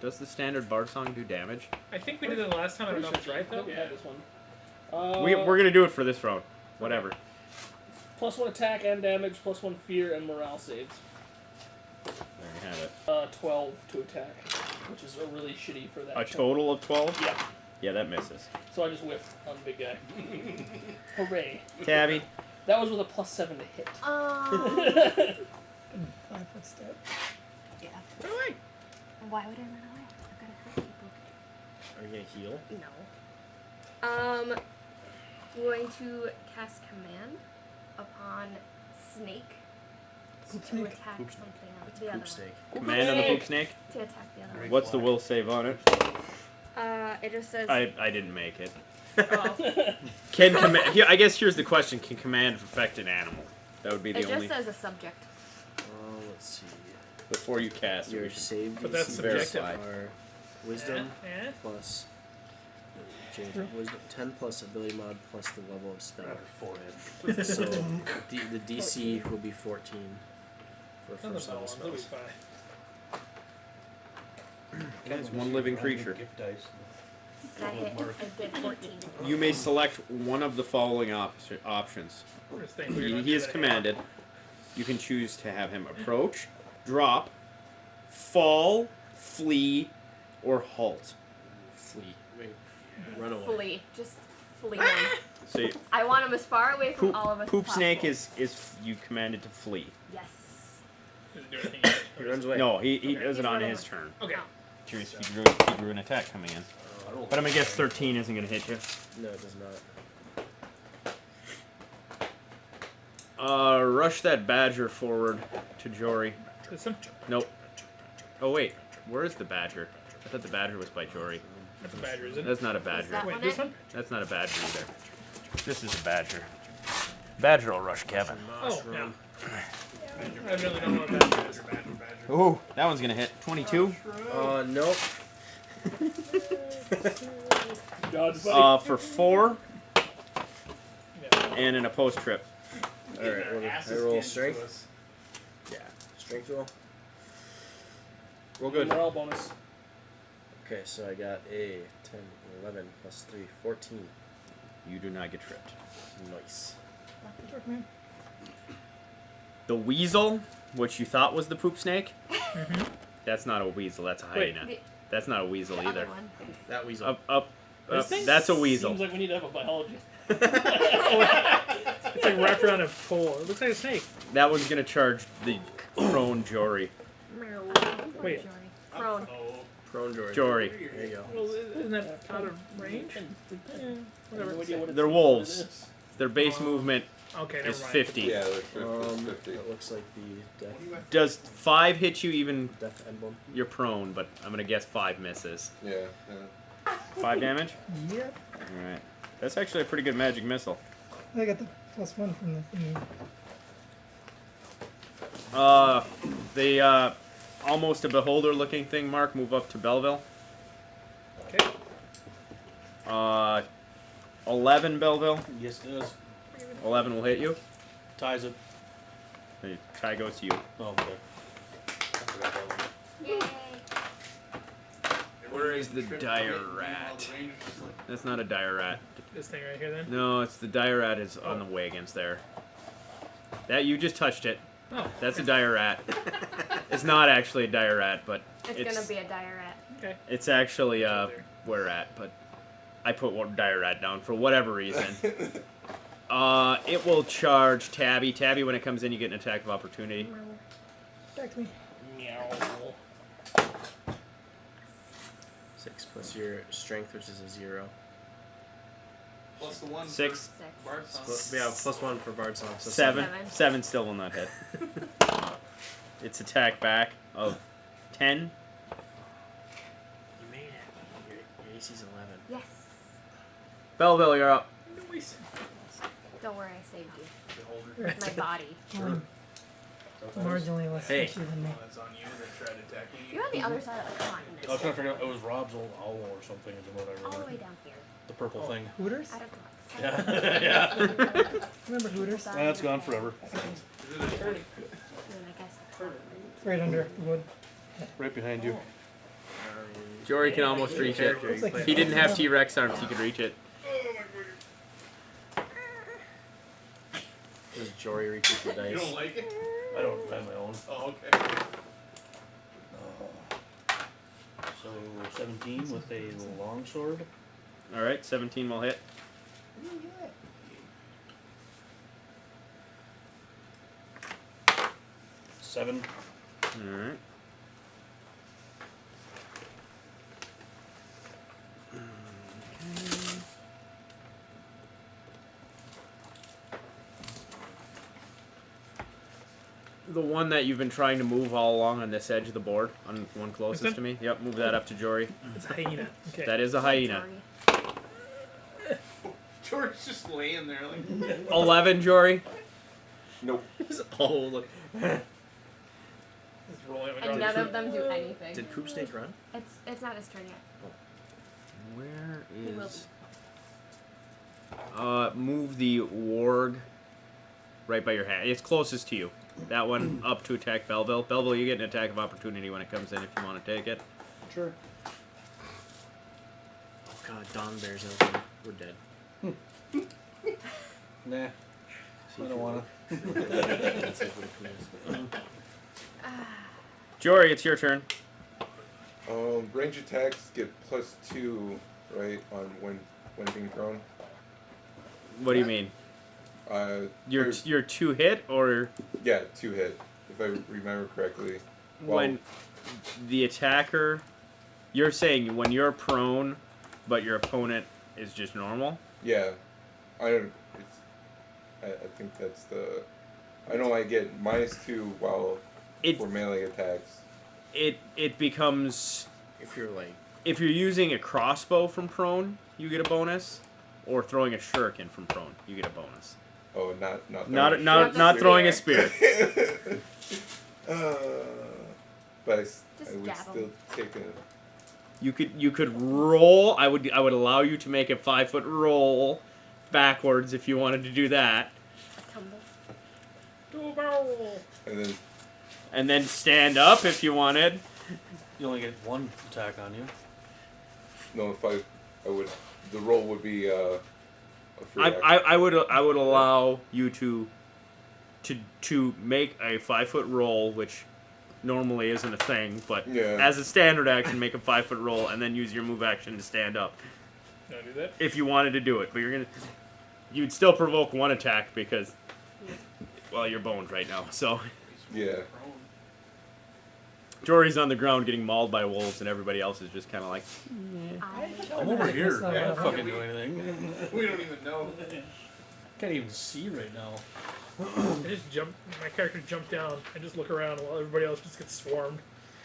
Does the standard bard song do damage? I think we did it last time. I don't know if it's right though. We had this one. We're gonna do it for this round. Whatever. +1 attack and damage, +1 fear and morale saves. There you have it. 12 to attack, which is a really shitty for that. A total of 12? Yeah. Yeah, that misses. So I just whiffed on the big guy. Hooray! Tabby. That was with a +7 to hit. 5-foot step. Yeah. Run away. Why would I run away? I've got to hurt people. Are you gonna heal? No. Going to cast command upon Snake Poop to snake. attack Poop something else. It's The other poop snake. Command on the poop snake. one. To attack the other one. What's the will save on it? It just says. I didn't make it. Oh. Can command? Here, I guess here's the question: can command affect an animal? That would be the It only. just says a subject. Let's see. Before you cast, Your we should save But that's DC subjective. are wisdom Yeah. plus wisdom 10 plus ability mod plus the level of spell. Forehead. So the DC will be 14 for first level That'll be spells. fine. It's one living creature. Gift dice. I hit. I did 14. You may select one of the following options. This thing weird. He is commanded. You can choose to have him approach, drop, fall, flee, or halt. Flee. Wait. Run away. Flee. Just flee him. So you, I want him as far away from poop, all of us poop as snake possible. is you commanded to flee. Yes. Doesn't do anything yet. He runs away. No, he Okay. does it He's on running his away. turn. Okay. Curious if he drew an attack coming in. But I'm gonna guess 13 isn't gonna hit you. No, it does not. Rush that badger forward to Jory. There's some. Nope. Oh wait, where is the badger? I thought the badger was by Jory. That's a badger, is it? That's not a Is badger. that Wait, one this it? one? That's not a badger either. This is a badger. Badger will rush Kevin. Oh, yeah. I really don't know what badger is. Ooh, that one's gonna hit. 22. Nope. God, buddy. For 4 Yeah. and an opposed trip. Alright, what did I roll strength? Yeah. Strength roll? Roll good. Morale bonus. Okay, so I got a 10, 11 plus 3, 14. You do not get tripped. Nice. The weasel, which you thought was the poop snake, that's not a weasel. That's a Wait. hyena. That's not a weasel The either. other one. That weasel. Up. This thing? That's a weasel. Seems like we need to have a biology. It's like wrapped around a pole. It looks like a snake. That one's gonna charge the prone Jory. Wait. Prone. Prone Jory. Jory. There you go. Well, isn't that out of range? No idea what They're it's- wolves. what it is. Their base movement Okay, never is mind. 50. Yeah, they're 50. 50. That looks like the Does 5 hit you even? death emblem. You're prone, but I'm gonna guess 5 misses. Yeah. 5 damage? Yep. Alright. That's actually a pretty good magic missile. I got the +1 from the thingy. The almost a beholder looking thing, Mark, move up to Belleville. Okay. 11 Belleville. Yes, it does. 11 will hit you. Ties it. The tie goes to you. Oh, okay. I forgot that one. Yay. Where is the dire rat? That's not a dire rat. This thing right here then? No, it's the dire rat is on the wagons there. That you just touched it. Oh. That's a dire rat. It's not actually a dire rat, but It's gonna be a dire rat. Okay. it's actually There. where rat, but I put one dire rat down for whatever reason. It will charge Tabby. Tabby, when it comes in, you get an attack of opportunity. Back to me. Meow. 6 plus your strength, which is a 0. Plus the one. 6. For Bard Song. Yeah, +1 for Bard Song. So 7. Seven. 7 still will not hit. Its attack back of 10. You made it. Your AC's 11. Yes. Belleville, you're up. Don't worry, I saved you. With my body. Only marginally less Hey. fishy than me. Oh, that's on you that tried attacking you. You're on the other side of the continent. I was trying to figure out it was Rob's old owl or something or whatever. All the way down here. The purple thing. Hooters? Out of box. Yeah. Yeah. Remember Hooters? That's gone forever. And then I guess It's right under the wood. Right behind you. Jory can almost reach it. Looks like He didn't have T-Rex arms, he could reach it. Does Jory reaches the You dice? don't like it? I don't have my own. Oh, okay. So 17 with a long sword. Alright, 17 will hit. 7. Alright. The one that you've been trying to move all along on this edge of the board, on the one closest This to me. Yep, move that up to Jory. It's a hyena. Okay. That is a hyena. George's just laying there like. 11, Jory. Nope. Oh, look. It's rolling on the And ground. none of them do anything. Did Poop Snake run? It's not his turn yet. Where He will is... move the warg right by your hat. It's closest to you. That one up to attack Belleville. Belleville, you get an attack of opportunity when it comes in if you want to take it. Sure. Oh god, Dawn Bear's open. We're dead. Nah. I don't wanna. That's it, what it is. Jory, it's your turn. Range attacks get +2, right, on when being prone. What do you mean? Your there's- your 2 hit or Yeah, 2 hit, if I remember correctly. Well, when the attacker? You're saying when you're prone, but your opponent is just normal. Yeah, I don't. I think that's the. I know I get -2 while It for melee attacks. it becomes If you're like, if you're using a crossbow from prone, you get a bonus, or throwing a shuriken from prone, you get a bonus. Oh, not Not throwing a spear. But I Just would jab 'em. still take a. You could roll. I would allow you to make a 5-foot roll backwards if you wanted to do that, Tumble. and then stand up if you wanted. You only get one attack on you. No, if I would. The roll would be a free action. I would allow you to make a 5-foot roll, which normally isn't a thing, but Yeah. as a standard action, make a 5-foot roll and then use your move action to stand up Can I do that? if you wanted to do it. But you'd still provoke one attack because, well, you're boned right now. So Yeah. Jory's on the ground getting mauled by wolves, and everybody else is just kind of like, I'm over here. I Yeah, don't fucking do anything. We don't even know. Can't even see right now. I just jump. My character jumped down and just look around while everybody else just gets swarmed.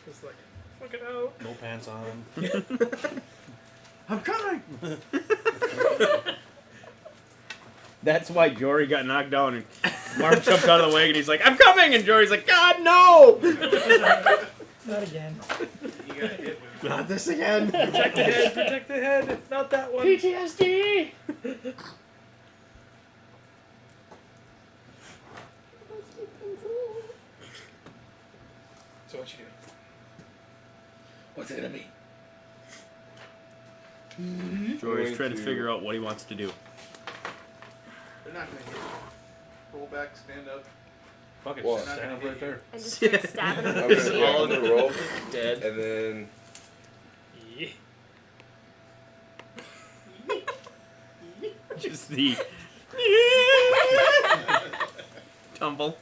Just like, fuck it out. No pants on. I'm coming! that's why Jory got knocked down, and Mark jumped out of the way, and he's like, I'm coming! And Jory's like, God, no! Not again. You got hit with. Not this again! Protect the head. Protect the head. Not that one. PTSD! So what you do? What's it gonna be? Jory's Going trying to to- figure out what he wants to do. They're not gonna hit you. Roll back, stand up. Fuck it, Well- just stand up right there. And just start stabbing I'm him. gonna roll, Dead. and then Yeah. use the tumble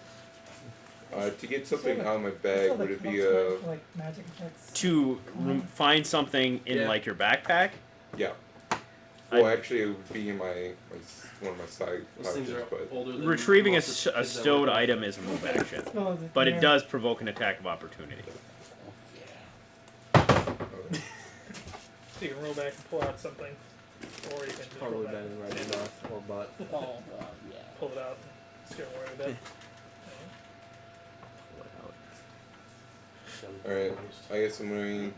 To get something out of my bag, It's all would the it be consequence for, like magic effects. to find something in Yeah. like your backpack. yeah? I- Well, actually, it would be in my one of my side Those things pouches, are but older than Retrieving a, most of the a kids that stowed work on- item is a move action, Smells it but it there. does provoke an attack of opportunity. So you can roll back and pull out something, or you can just roll Probably back better and than right enough or butt. Oh, yeah. pull it out and scare away with it. all right. I guess I'm going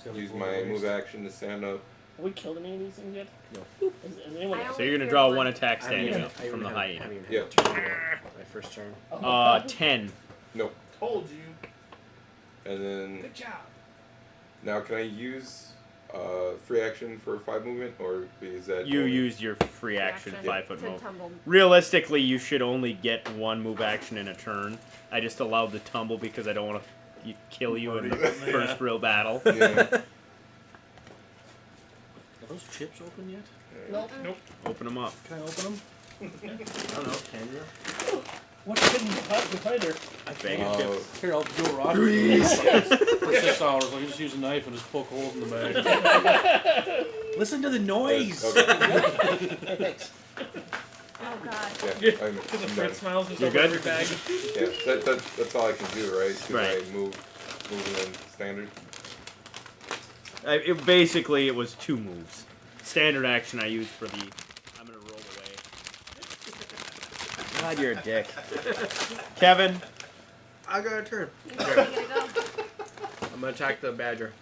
to use my move action to stand up. Have we killed any of these things yet? No. Is anyone I else? So you're gonna Only draw fear one one. attack I standing haven't up even- I from the haven't even hyena. had- I haven't Yeah. even had a turn yet. My first turn. 10. No. Told you. And then Good job. now, can I use free action for 5 movement, or is that You only- used your free action Reaction 5-foot to move. tumble. Realistically, you should only get one move action in a turn. I just allowed the tumble because I don't want to kill you in the first real battle. Yeah. Are those chips open yet? Nope. Nope. Open them up. Can I open them? I don't know. Can you? What's hidden behind her? Bag of chips. Here, I'll do a rock for 6 hours. I can just use a knife and just poke holes in the bag. Listen to the noise. Okay. Oh god. Yeah, I'm Because done. Fred smiles just You're over good? every bag. Yeah, that's all I can do, right? 'Cause Right. I move in standard. Basically, it was 2 moves. Standard action I used for the. I'm gonna roll away. God, you're a dick. Kevin, I got a turn. You gotta get it go. I'm gonna attack the badger.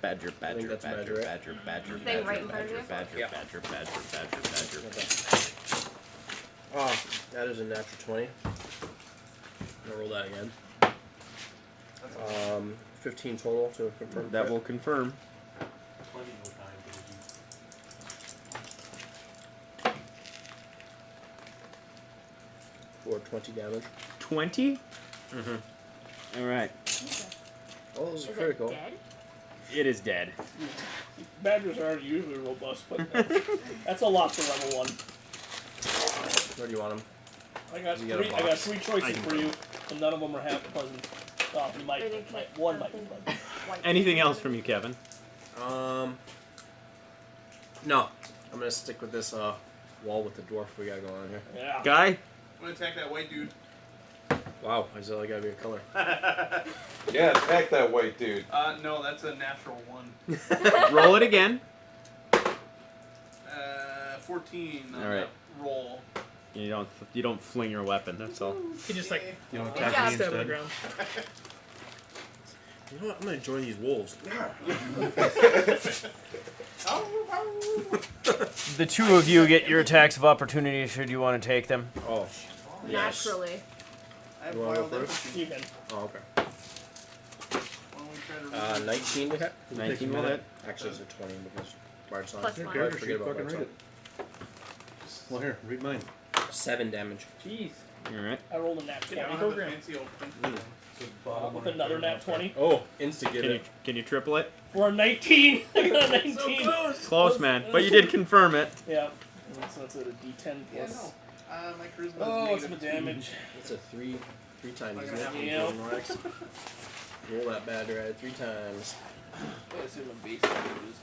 badger, badger, that's badger, badger, right? badger, badger, Thing badger, right in front of you? badger, Yeah. badger, badger, badger, badger. Oh, that is a natural 20. I'm gonna roll that again. 15 total to confirm. That will confirm. For 20 damage. 20? Mm-hmm. All right. Jesus. Oh, this is Is critical. it dead? It is dead. Badgers aren't usually robust, but that's a lot for level 1. Where do you want him? I got You got a three. I got box. 3 I choices can for you, and none of them are half pleasant. You might, one might be pleasant. White. Anything else from you, Kevin? No. I'm gonna stick with this wall with the dwarf we got going on here. Yeah. Guy? I'm gonna attack that white dude. Wow, I still gotta be a color. Yeah, attack that white dude. No, that's a natural 1. Roll it again. 14 on All right. that roll. You don't fling your weapon. That's all. He just like You want Good to job. attack me stab on the instead? ground. You know what? I'm gonna join these wolves. The 2 of you get your attacks of opportunity should you want to take them. Oh. Yes. Naturally. I have You wanna go wild first? empathy. You can. Oh, okay. Why don't we try to read 19 to hit. 19 will hit. Actually, it's a 20 because Bard's on. Plus Here, one. Gregor, Forget sheet, about fucking Bard's read on. it. Well, here, read mine. 7 damage. Jeez. All right. I rolled a nat 20 I don't have a program. fancy open. It's the bottom with right another there. nat 20 Oh, insta get Can you it. can you triple it? for a 19. I got a 19. Close, man. But you did confirm it. Yeah. So that's a D10 Yeah, plus. no. My charisma Oh, is it's my -2. damage. It's a 3 times, isn't it? Yeah. Roll that badger at 3 times. Let's see what my base damage is.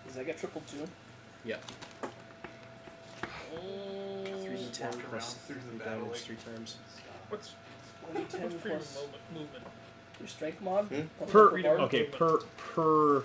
Does that get triple 2? Yeah. 3d10 3d10 plus through the 3 battle damage like 3 times. What's 1d10 what's freedom plus movement? your strength mod? Hmm? Plus Per one for Bard? okay, per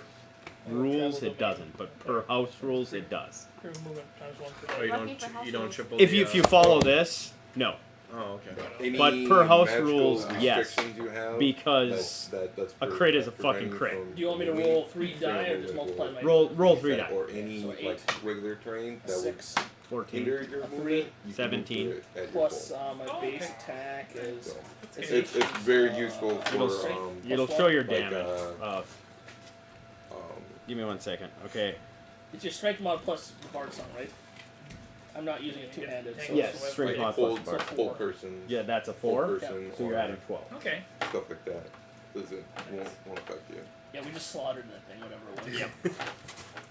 rules it doesn't, but per house rules it does. Freedom movement times 1 for Oh, you Lucky don't for house you don't rules. triple. If the, you follow this, no, Oh, okay. Any But per house magical rules, yes. restrictions you have, because that's a crit is a preventing fucking crit. from Do you want me to doing roll 3 die or anything just that multiply will my roll 3 die. Or any So like 8. regular terrain A that would 6 14. hinder your A movement. 3. You can 17. do it at your plus full. my Oh, base okay. attack is. So, That's It's good. it's very useful It'll for It'll Plus show one? your like, damage. um, Give me 1 second. Okay. It's your strength mod plus the Bard song, right? I'm not using it two-handed. So Yes, so strength like mod full, plus bar. full person, Yeah, that's a full 4. person, So you're or adding 12. Okay. stuff like that. Won't affect you. Yeah, we just slaughtered that thing, whatever it was. Yep.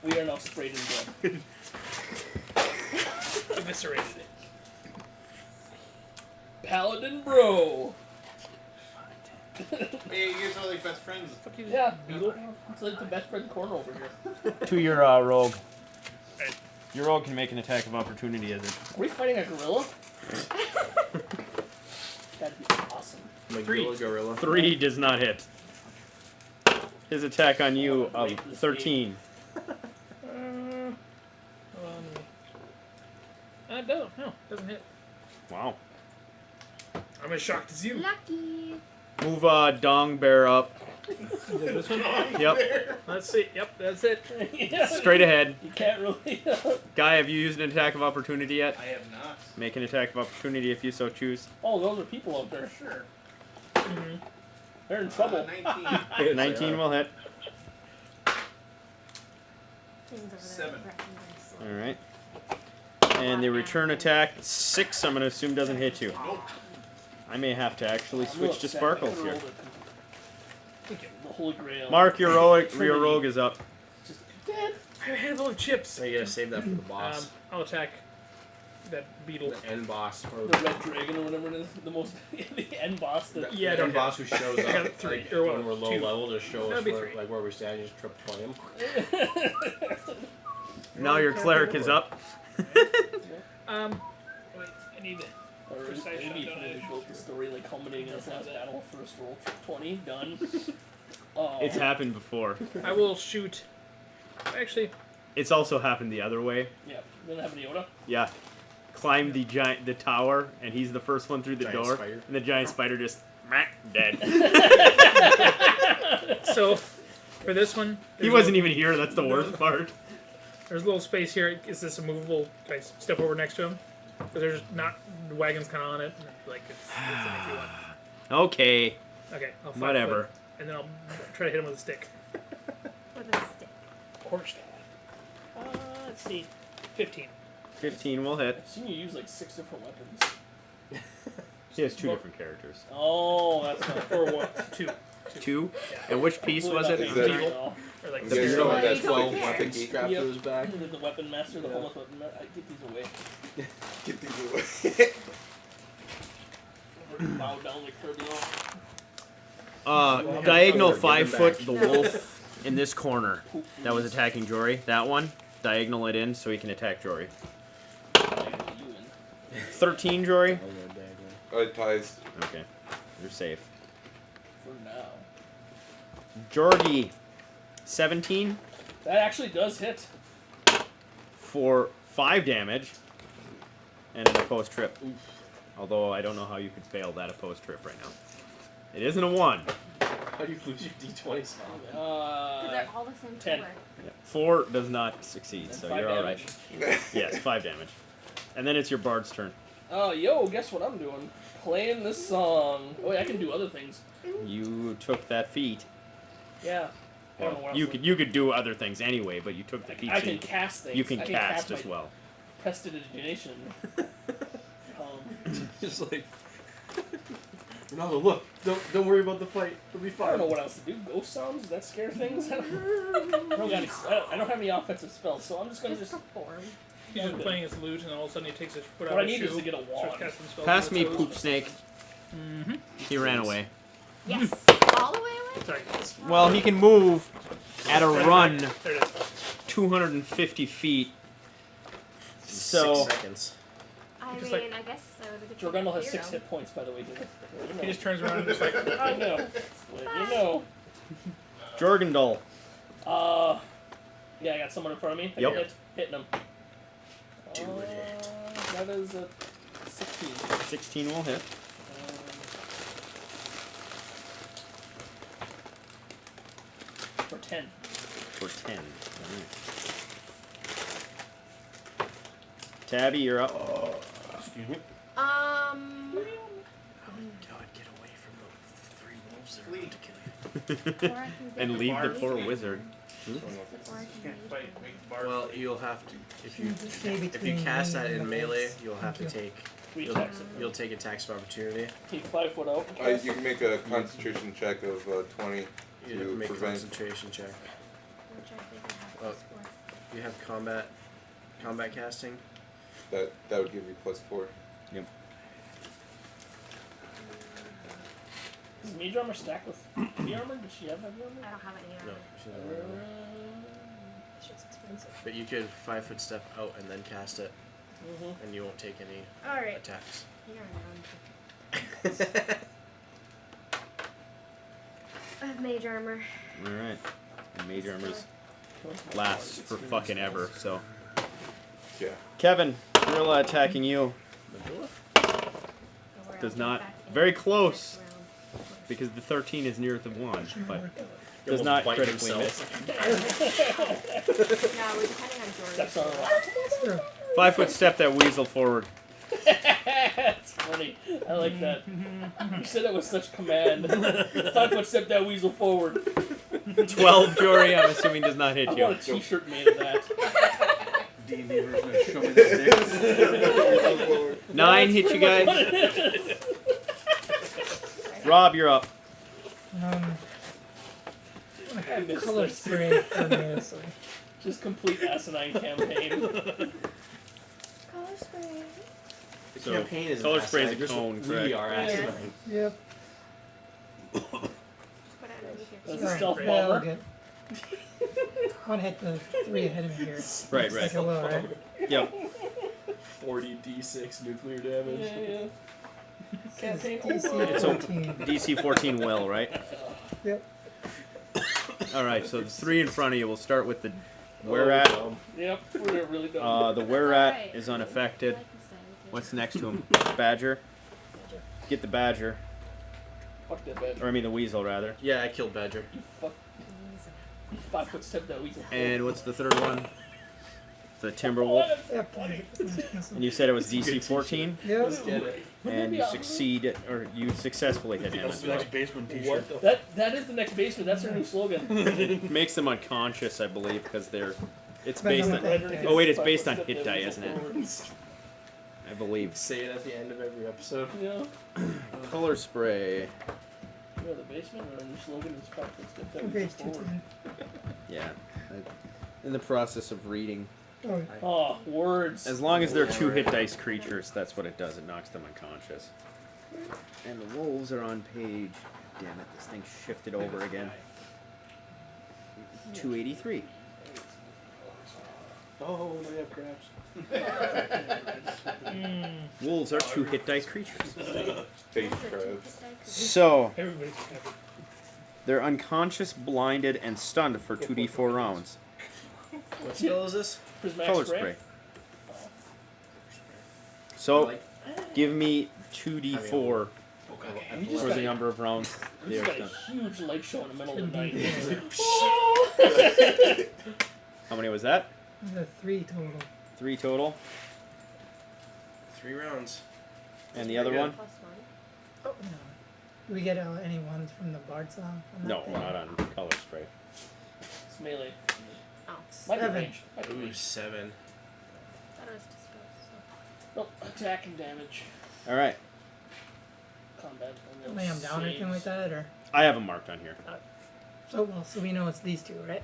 We are now sprayed in blood. eviscerated it. Paladin bro. Hey, you guys are like best friends. Yeah, Beetle. It's like the best friend corner over here. To your rogue. Right. Your rogue can make an attack of opportunity as it. Are we fighting a gorilla? That'd be awesome. Magilla gorilla. 3 does not hit. His attack on you of 13. Don't. No, doesn't hit. Wow. I'm as shocked as you. Lucky. Move Dong Bear up. This one? Yep. Let's see. Yep, that's it. Yeah. Straight ahead. You can't really. Guy, have you used an attack of opportunity yet? I have not. Make an attack of opportunity if you so choose. Oh, those are people out there. Sure. Mm-hmm. They're in trouble. 19. 19 will hit. Seven. Alright. And the return attack, 6, I'm going to assume doesn't hit you. I may have to actually switch to sparkles here. The Holy Grail. Mark, your rogue is up. Just dead. I have a handful of chips. So you gotta save that for the boss. I'll attack that beetle. The end boss. Or The red dragon or whatever it is. The most. The end boss. the, Yeah, I the don't end boss who shows I got up 3, like, or what, when we're low 2. level to show That'd us be where, 3. like where we're standing, just triple point him. Now your cleric is up. Wait, I need to. Or Precise maybe shot, if don't you built the story like culminating in this last battle, first roll 20, done. It's happened before. I will shoot. Actually, It's also happened the other way. Yeah, you gonna have an Yoda? Yeah. Climb the tower, and he's the first one through the Giant door, spider. and the giant spider just dead. so for this one, He wasn't even here. That's the worst part. There's a little space here. Is this a movable? Can I step over next to him? Because there's not the wagon's kind of on it. And like it's if you want. Okay. Okay, I'll 5 Whatever. foot, and then I'll try to hit him with a stick. With a stick. Quarter staff. Let's see, 15. 15 will hit. I've seen you use like 6 different weapons. He has 2 different characters. Oh, that's not. Or what? 2. 2? And which piece was it? Is that- Or like Yeah, you the know what that Don't 12 care. weapon strapped Yep. to his back? The weapon master, the homeless weapon master. I get these away. Get these away. Bow down like Kirby. Diagonal Give him 5 back. foot, the wolf in this corner that was attacking Jory. That one, diagonal it in so he can attack Jory. 13, Jory? It ties. Okay. You're safe. For now. Jorgie, 17 That actually does hit. for 5 damage and an opposed trip. Although I don't know how you could fail that opposed trip right now. It isn't a 1. How do you lose your D20 spell? Because they're all the same 10. color. 4 does not succeed, And so 5 you're alright. damage. Yes, 5 damage. And then it's your bard's turn. Oh, yo, guess what I'm doing? Playing this song. Oh, yeah, I can do other things. You took that feat. Yeah. I don't know what else You could do other things anyway, but you took the feat. I so can cast things. you can I cast my as well. Prestidigitation. Just like. No, look! Don't worry about the fight. It'll be I fine. don't know what else to do. Ghost sounds? Does that scare things? I don't got any, I don't have any offensive spells, so I'm just gonna Just just. perform. He's just playing his lute, and all of a sudden he takes his foot out What I of his need shoe. is to get a starts wand. casting spells Pass with me, his toes. Poop Snake. Mm-hmm. He ran away. Yes. All the way away? Sorry. Well, he can move at a run There it is. 250 feet. So 6 seconds. I Just mean, I guess I would have Jorgundle has 6 hit points, by the way. Dude. He just turns around and just like, I know. You know. Jorgundal. Yeah, I got someone in front of me. I Yep. can hitting him. Do it. That is a 16. 16 will hit. For 10. For 10. Alright. Tabby, you're up. Excuse me. God, get away from the 3 wolves that are about to kill you. And leave the poor wizard. Can't fight. Make the bar. Well, you'll have to if you Just stay if you between cast me that and in the melee, wolves. you'll have to take We you'll, attacks it. you'll take attacks of opportunity. Keep 5 foot out. You can make a concentration check of 20 You have to to make a prevent. concentration check. Which I think I have Oh. plus 4. You have combat casting. that would give you +4. Is Mage Armor stacked with heavy armor? Does she have heavy I armor? don't have any No, armor. she doesn't have armor. Shit's expensive. But you could 5-foot step out and then cast it, Mm-hmm. and you won't take any Alright. attacks. You're around. I have mage armor. All right. And Mage Armor's lasts for fucking ever. So, Yeah. Kevin, gorilla attacking you Medulla? Or does I'll not. get back in Very next close round. because the 13 is near the 1, but He does almost not bite critically himself. miss. No, we're depending on Jordan. That's all right. It's true. 5-foot step that weasel forward. That's funny. I like that. You said that with such command. 5-foot step that weasel forward. 12 Jory, I'm assuming, does not hit I you. want a T-shirt made of that. D&D version of Show Me the Dick. 9 hit you guys. Rob, you're up. I missed Color this. spray for me, so Just complete asinine campaign. Color spray. The So, campaign is color asinine, spray's a just cone, We correct? are Yes. asinine. yep. Just put it underneath your That's seat. a stealth Yeah, we'll bomber. get. One hit the 3 ahead of me here. Right, Looks like I will, right? Yep. 40d6 nuclear damage. Yeah. Campaign DC over. It's a 14. DC 14 will, right? Yep. Alright, so the 3 in front of you. We'll start with the where at. Yep, we're really dumb. The where That's at alright. is unaffected. I like this side. What's next to him? Badger. Get the badger. Fuck that bad. Or I mean the weasel, rather. Yeah, I killed Badger. You fuck. 5-foot step that weasel forward. And what's the third one? The Timberwolf. Yep. And you said it was DC 14? Yep. Get it. And you succeed, or you successfully hit him That's as the well. next basement T-shirt. That is the next basement. That's our new slogan. Makes them unconscious, I believe, because they're. It's Depends based on on. what they- Oh wait, it's based 5-foot on step hit that die, weasel isn't it? forward. I believe. Say it at the end of every episode. Yeah. Color spray. Yeah, the basement. Our new slogan is 5-foot step that Okay, weasel it's forward. 210. Yeah. In the process of reading. Oh, Oh, words. As long as they're 2 hit dice creatures, that's what it does. It knocks them unconscious. And the wolves are on page. Damn it, this thing shifted over again. 283. Oh, they have crabs. Wolves are 2 hit dice creatures. Face crabs. So, Everybody's covered. they're unconscious, blinded, and stunned for 2d4 rounds. What spell is this? Prismatic Color spray. spray. I So, like- give me 2d4 You just for got the number of rounds they You are just got a stunned. huge light show in the middle of the night. How many was that? the 3 total. 3 total. 3 rounds. And the other one? Plus 1. Oh, no. Do we get any ones from the Bard song? on that No, thing? not on color spray. It's melee. Oh. Might be 7. range. Might be Ooh, range. 7. Thought it was dispelled. Nope. Attack and damage. Alright. Combat. and then Lay 'em down or anything like saves. that, or I have them marked on here. so we know it's these 2, right?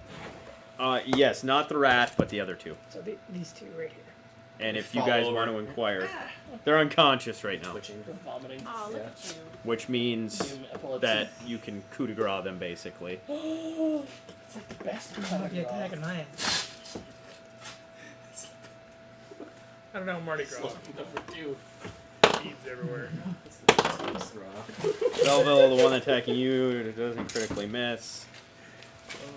Yes, not the rat, but the other 2. So these 2 right here. And if you Fall guys over. want to inquire, they're unconscious right now, Twitching. They're vomiting. Oh, look Yeah. at you. which means Give 'em epilepsy. that you can coup de grace them basically. It's like the best Might kind be of attacking my ass. I don't know, Mardi Gras. Number 2. Beads everywhere. Belleville, the one attacking you, it doesn't critically miss.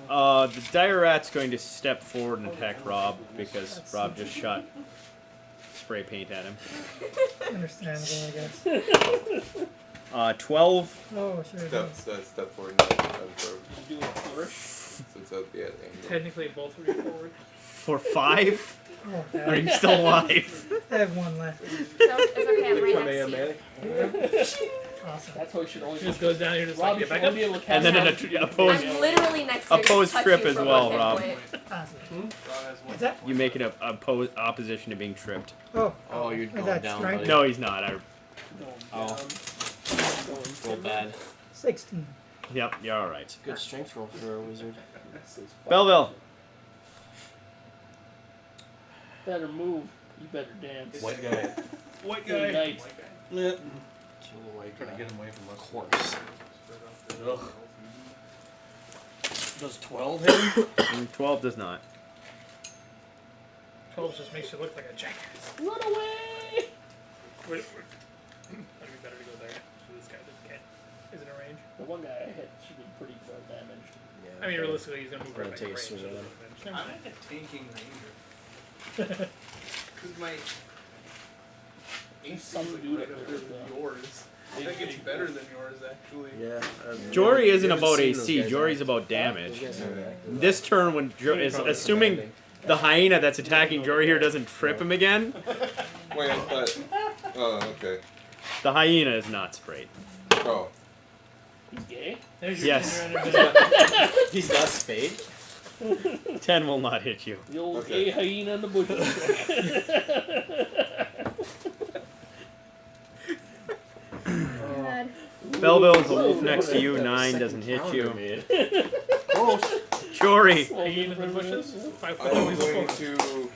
The dire rat's going to step forward and attack Rob because Rob just shot spray paint at him. Understandable, I guess. 12 Oh, sure it Step, is. step forward. No, Do a flourish. so it's up, yeah, angle. Technically, both of you forward. for 5? Oh, Are you still alive? I have 1 left. So it's okay, I'm right next to you. Awesome. That's why we should always Just goes down here, just Rob, like, you get should back only up. be able to And cast then out an two opposed- I'm literally next to you. Opposed Touch trip you as for well, 1 hit Rob. point. Awesome. Rob has one. What's that? You make an opposition to being tripped. Oh. Oh, you're Is going that down, strength? buddy. No, he's not. Going Oh. down. Going Roll timber. bad. 16. Yep, you're alright. Good strength roll for a wizard. This is fun. Belleville, Better move. You better dance. White guy. White Good guy. night. Kill the white guy. Trying to get him away from us. Of course. Ugh. Does 12 hit him? 12 does not. 12 just makes you look like a jackass. Run away! Wait. That'd be better to go there. So this guy can't. Isn't in range. The one guy I hit should be pretty well damaged. Yeah, I mean, realistically, he's gonna move Gonna right back take in a range. swing so at it him. doesn't matter. I'm a tanking ranger. Because my AC is Some like dude right up up there, there with though. yours. I think it's better than yours, actually. Yeah. Jory isn't haven't about seen those AC. guys Jory's act. about damage. Those guys aren't acting. This turn, when is assuming the hyena that's attacking Jory here doesn't trip him again, Wait, I thought. Oh, okay. the hyena is not sprayed. Oh. He's gay. There's your Yes. 10 round. He's not spade. 10 will not hit you. The old Okay. gay hyena in the bushes. God. Belleville's a wolf next to you. 9 doesn't hit you. Jory. Are you in the bushes? 5 foot I'm always going before. to.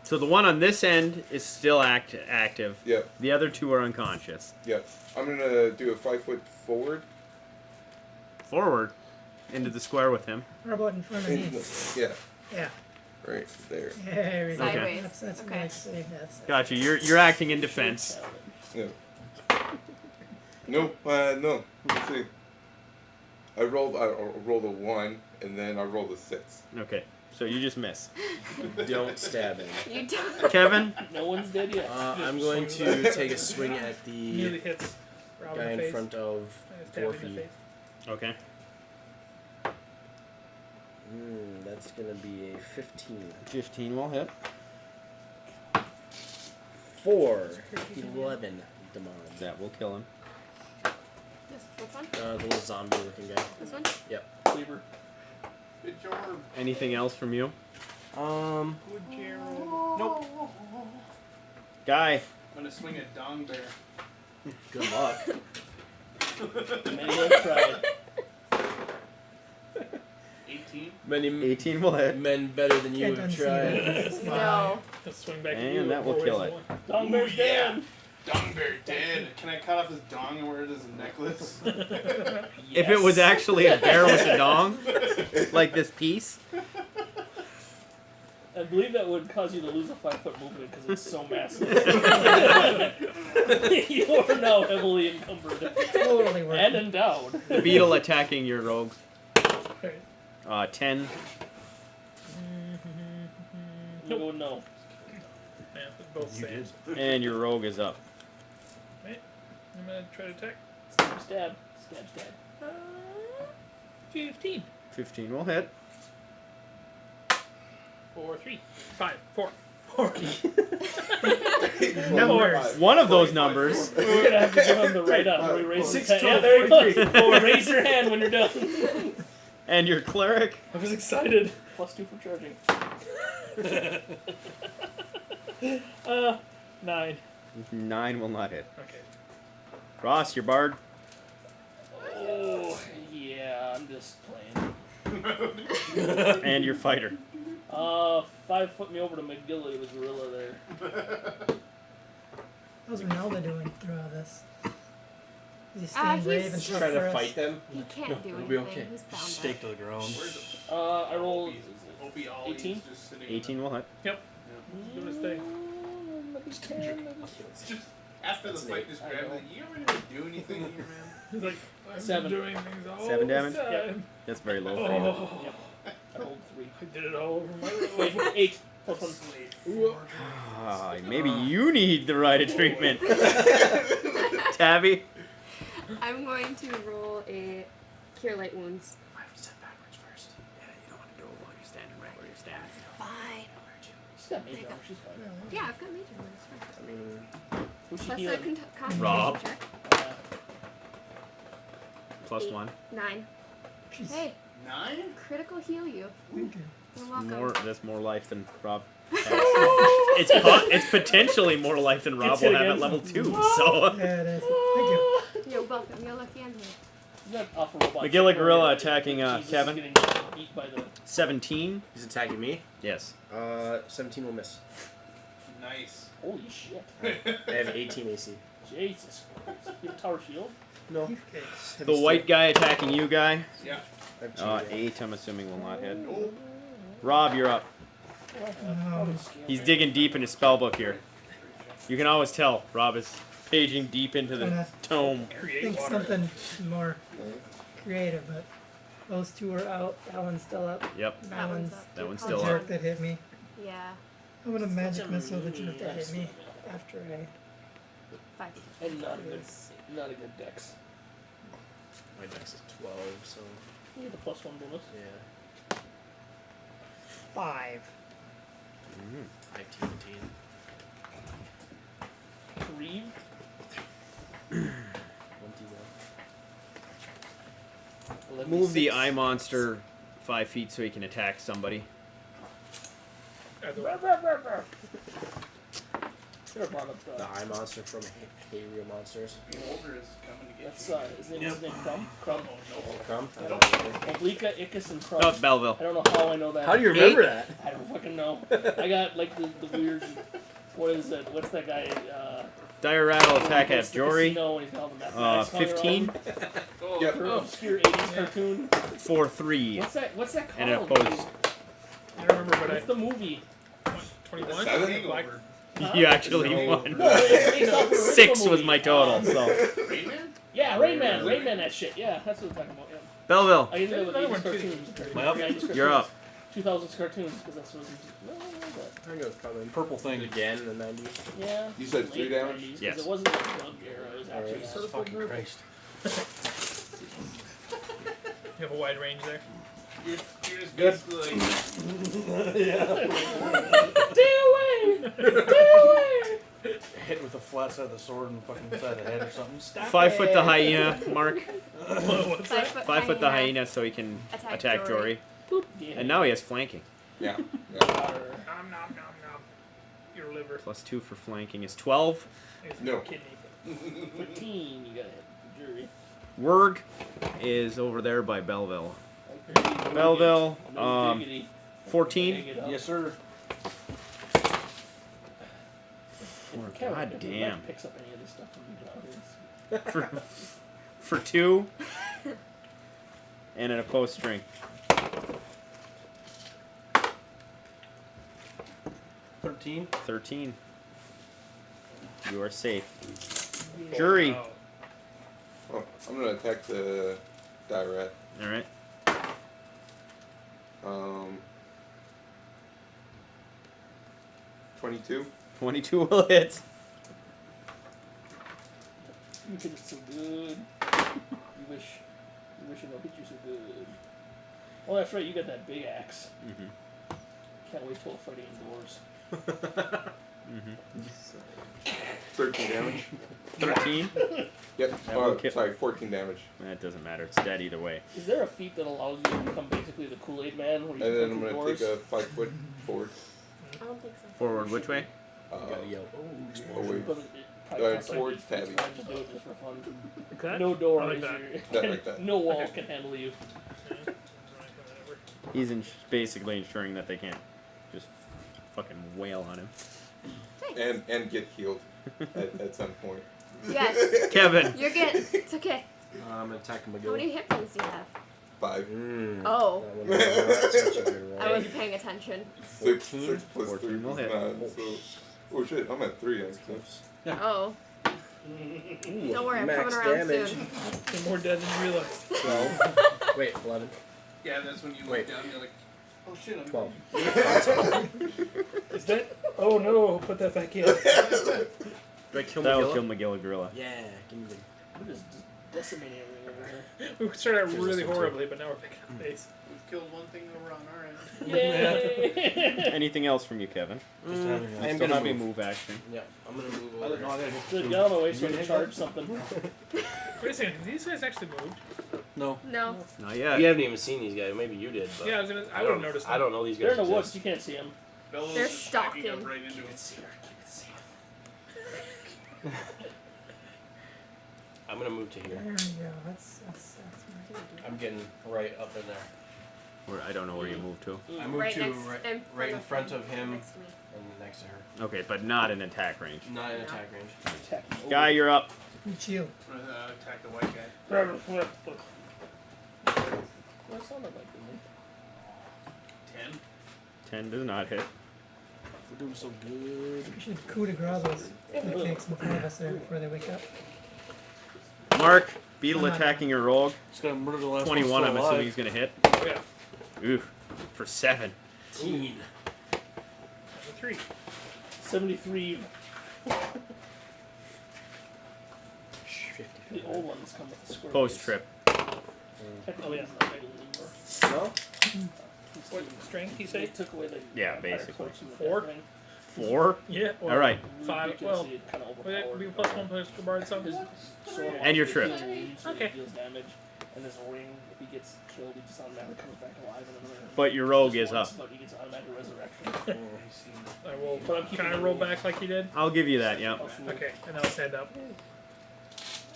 So the one on this end is still active. Yep, The other 2 are unconscious. yep. I'm gonna do a 5 foot forward. Forward into the square with him. How about in front of In me? the- yeah, Yeah. right there. There we go. Sideways. That's Okay. good. See, that's it. Gotcha. You're acting in defense. Yeah. No, no. Let's see. I rolled a 1, and then I rolled a 6. Okay. So you just miss. Don't stab him. You don't. Kevin. No one's dead yet. I'm going to take a swing at Nearly the hits. Rob guy in the in face. front of And stab him in the Dwarfy. face. Okay. That's gonna be a 15. 15 will hit. 4. 11 damage. That will kill him. This, which one? The little zombie-looking guy. This one? Cleaver. Good job. Anything else from you? Um. Good Gerald. Guy. I'm gonna swing a dong bear. Good luck. Many have tried. 18. Many 18 will hit. men better than you Can't have unsee tried. that. No. He'll swing back at And you. that will 4 kill ways it. in one. Dong bear's Ooh, yeah. dead. Dong bear dead. Can I cut off his dong and wear it as a necklace? If it was actually a bear with a dong, like this piece. I believe that would cause you to lose a 5 foot movement because it's so massive. You are now heavily encumbered Totally worth and it. endowed. The beetle attacking your rogue. Right. 10. No, no. Yeah, they're both You same. did. And your rogue is up. I'm gonna try to attack. Stab, stab. Stab, stab. 15. 15 will hit. 4, 3, 5, 4. 4. Numbers. One of those numbers. We're gonna have to give him the right up. Where he raises his 6, hand. 12, Yeah, there you 43. go. Raise your hand when you're done. And your cleric. I was excited. +2 for charging. 9. 9 will not hit. Okay. Ross, your bard. Oh, yeah, I'm just playing. And your fighter. 5 foot me over to McGilly, the gorilla there. How's Ronaldo doing through all this? Is he staying brave and he's tough Trying for to us? fight them. He can't do it'll anything. be okay. He's bound Stake to the ground. Where's I rolled Opie Ollie 18? just sitting 18 will hit. Doing his thing. It's just after the fight, just grab it. You ever gonna do anything here, man? He's like, I'm 7. doing things all 7 the damage? time. Yep. That's very low for you. Oh, I rolled 3. I did it all over my Wait, road. 8 +1. Ah, maybe you need the right treatment. Tabby. I'm going to roll a Cure Light Wounds. I would step backwards first. Yeah, you don't want to do it while you're standing right where you're standing. Fine. She's got mage armor, she's fine. Yeah, I've got major wounds. I mean, Who's she Plus a healing? concentration Rob. check. Plus 1. 9. Jeez. Hey, 9? critical heal you. Thank you. You're welcome. That's more life than Rob. It's potentially more life than Rob Gets will hit have at again. level 2. So Yeah, it is. Thank you. You're welcome. You're lucky I'm here. She's not off a robot. McGilly Gorilla attacking Jesus is Kevin. getting eat by the 17. he's attacking me. Yes. 17 will miss. Nice. Holy shit. I have 18 AC. Jesus Christ. You have a tower shield? No. Beefcakes. The white guy attacking you guy. Yeah. I have 2, yeah. 8, I'm assuming, will not hit. Oh. Rob, you're up. Um, He's digging deep in his spellbook here. You can always tell Rob is paging deep into the Gonna tome. Create think water. something more creative, but those two are out. That one's still up. Yep, That one's up. that one's the still up. jerk that hit me. Yeah. I'm gonna magic missile the jerk that hit me after I 5. And not a good dex. My dex is 12, so You get the +1 bonus. yeah. 5. I have 17. 3. 21. Move the eye monster 5 feet so he can attack somebody. Should have brought up The eye monster from Real Monsters. Boulder is coming to get That's you. his name Crumb? Crumb. Crumb? I don't know. Oblique, Icus, and Crumb. Oh, it's Belleville. I don't know how I know that. How do you remember that? I don't fucking know. I got like the weird. What is it? What's that guy? Dire Rattle attack what's at the Jory. casino when he's got all the mathematics hung 15 around? Oh, Yep. For obscure 80s cartoon. for 3. What's that called? And it opposed. I don't remember, but What's the movie? 21? Seven? Black. Huh? You actually No. won. No, it's based off the original 6 was movie. my total, so. Rayman? Yeah, Rayman, that shit. Yeah, that's what I'm talking about. Yeah. Belleville, I ended up with Another 80s one, too. cartoons. Am I up? 90s cartoons. you're up. 2000s cartoons, because that's what. No, I think it was probably Purple thing. again in the 90s. yeah. You said 3 late damage? 90s, 'cause Yes. It wasn't the drug era. It was actually Jesus purple Fucking group. Christ. You have a wide range there. You're just Good. basically like, Stay away! Stay away! Hit with the flat side of the sword and fucking side of the head or something. Stop 5 it. foot the hyena, Mark. What's 5 that? foot 5 foot the hyena so he can Attack attack Jory. Boop. Yeah. And now he has flanking. Yeah. Nom nom nom nom. Your liver. +2 for flanking is 12. It's No. your kidney. 15, you gotta hit the jury. Werg is over there by Belleville. Like, Belleville, no diggity. 14. Dig it up. Yes, sir. Kevin, God if your damn. leg picks up any of this stuff from you, For 2. And an opposed string. 13. 13. You are safe. Jury. Wow. Oh, I'm gonna attack the Direct. Alright. 22. 22 will hit. You hit it so good. You wish it don't hit you so good. Oh, that's right. You got that big axe. Mm-hmm. Can't wait till we're fighting indoors. Mm-hmm. 13 damage. 13? Yep. That will kill- Sorry, 14 damage. That doesn't matter. It's dead either way. Is there a feat that allows you to become basically the Kool-Aid Man, where you And then can I'm go gonna through take doors? a 5 foot forward. I don't think so. Forward which way? Yo. Away. But it probably costs like towards 8 points, Tabby. but I just do it just for fun. Like that? No door I like is that. That like that. no walls can handle you. He's basically ensuring that they can't just fucking wail on him. Nice. And get healed at some point. Yes. Kevin! You're good. It's okay. I'm attacking How many McGill. hit points do you have? 5. Oh, That one was such a good roll. I wasn't paying attention. 6 14? plus 3 14 will is hit. 9. So, oh shit, I'm at 3 actually. Oh. Don't worry, I'm Max coming around damage. soon. You're more dead than you realize. 12. Wait, 11. yeah, that's when you look Wait. down. You're like, oh shit, I'm 12. Is that? Oh no! Put that back in. Do I kill That will McGill? kill McGill Gorilla. Yeah, give me the. We're just decimating everything over here. We started out Here's really this one, too. horribly, but now we're picking up pace. We've killed one thing over on our end. Yay! Anything else from you, Kevin? Just having I a- am Still gonna have a move. move action. Yeah, I'm gonna move I over. don't know, I gotta Good, get out of my way so I can charge something. Wait a second. Have these guys actually moved? No. No. Not yet. You haven't even seen these guys. Maybe you did, but Yeah, I was gonna. I would don't- have noticed. I don't know these guys. They're in the exist. woods. You can't see them. Bellows They're is backing stalking. up right into it. I'm gonna move to here. There we go. That's my I'm getting right up in there. Where I don't know where you moved to. I moved Right to next- right in front of him Next to me. and next to her. Okay, but not in attack range. Not in attack range. Attack. Guy, you're up. It's you. Attack the white guy. That sounded like me. 10. 10 does not hit. We're doing so good. We should coup de grace those cupcakes in front of us there before they wake up. Mark, beetle attacking your rogue. Just gotta murder the last 21, one I'm still assuming alive. he's going to hit. Oh yeah. Ooh, for 7. 15. 3. 73. 50. The old ones come with the square. Post trip. Technically, it's not regular anymore. No? What strength you They say? took away the Yeah, entire basically. quotes from the 4? thing. 4? Yeah. All right. 5. Ridiculously Well, kind of would it overpowered. be +1 plus the bard something? His sword And you're launches tripped. healing wounds, so Okay. He deals damage, and there's a ring. If he gets killed, he just automatically comes back alive. And another But your rogue just is up. once, But he gets automatic resurrection. I will But I'm keeping kind of the roll rules. back like you did. I'll give you that, yeah. Okay, and I'll stand up.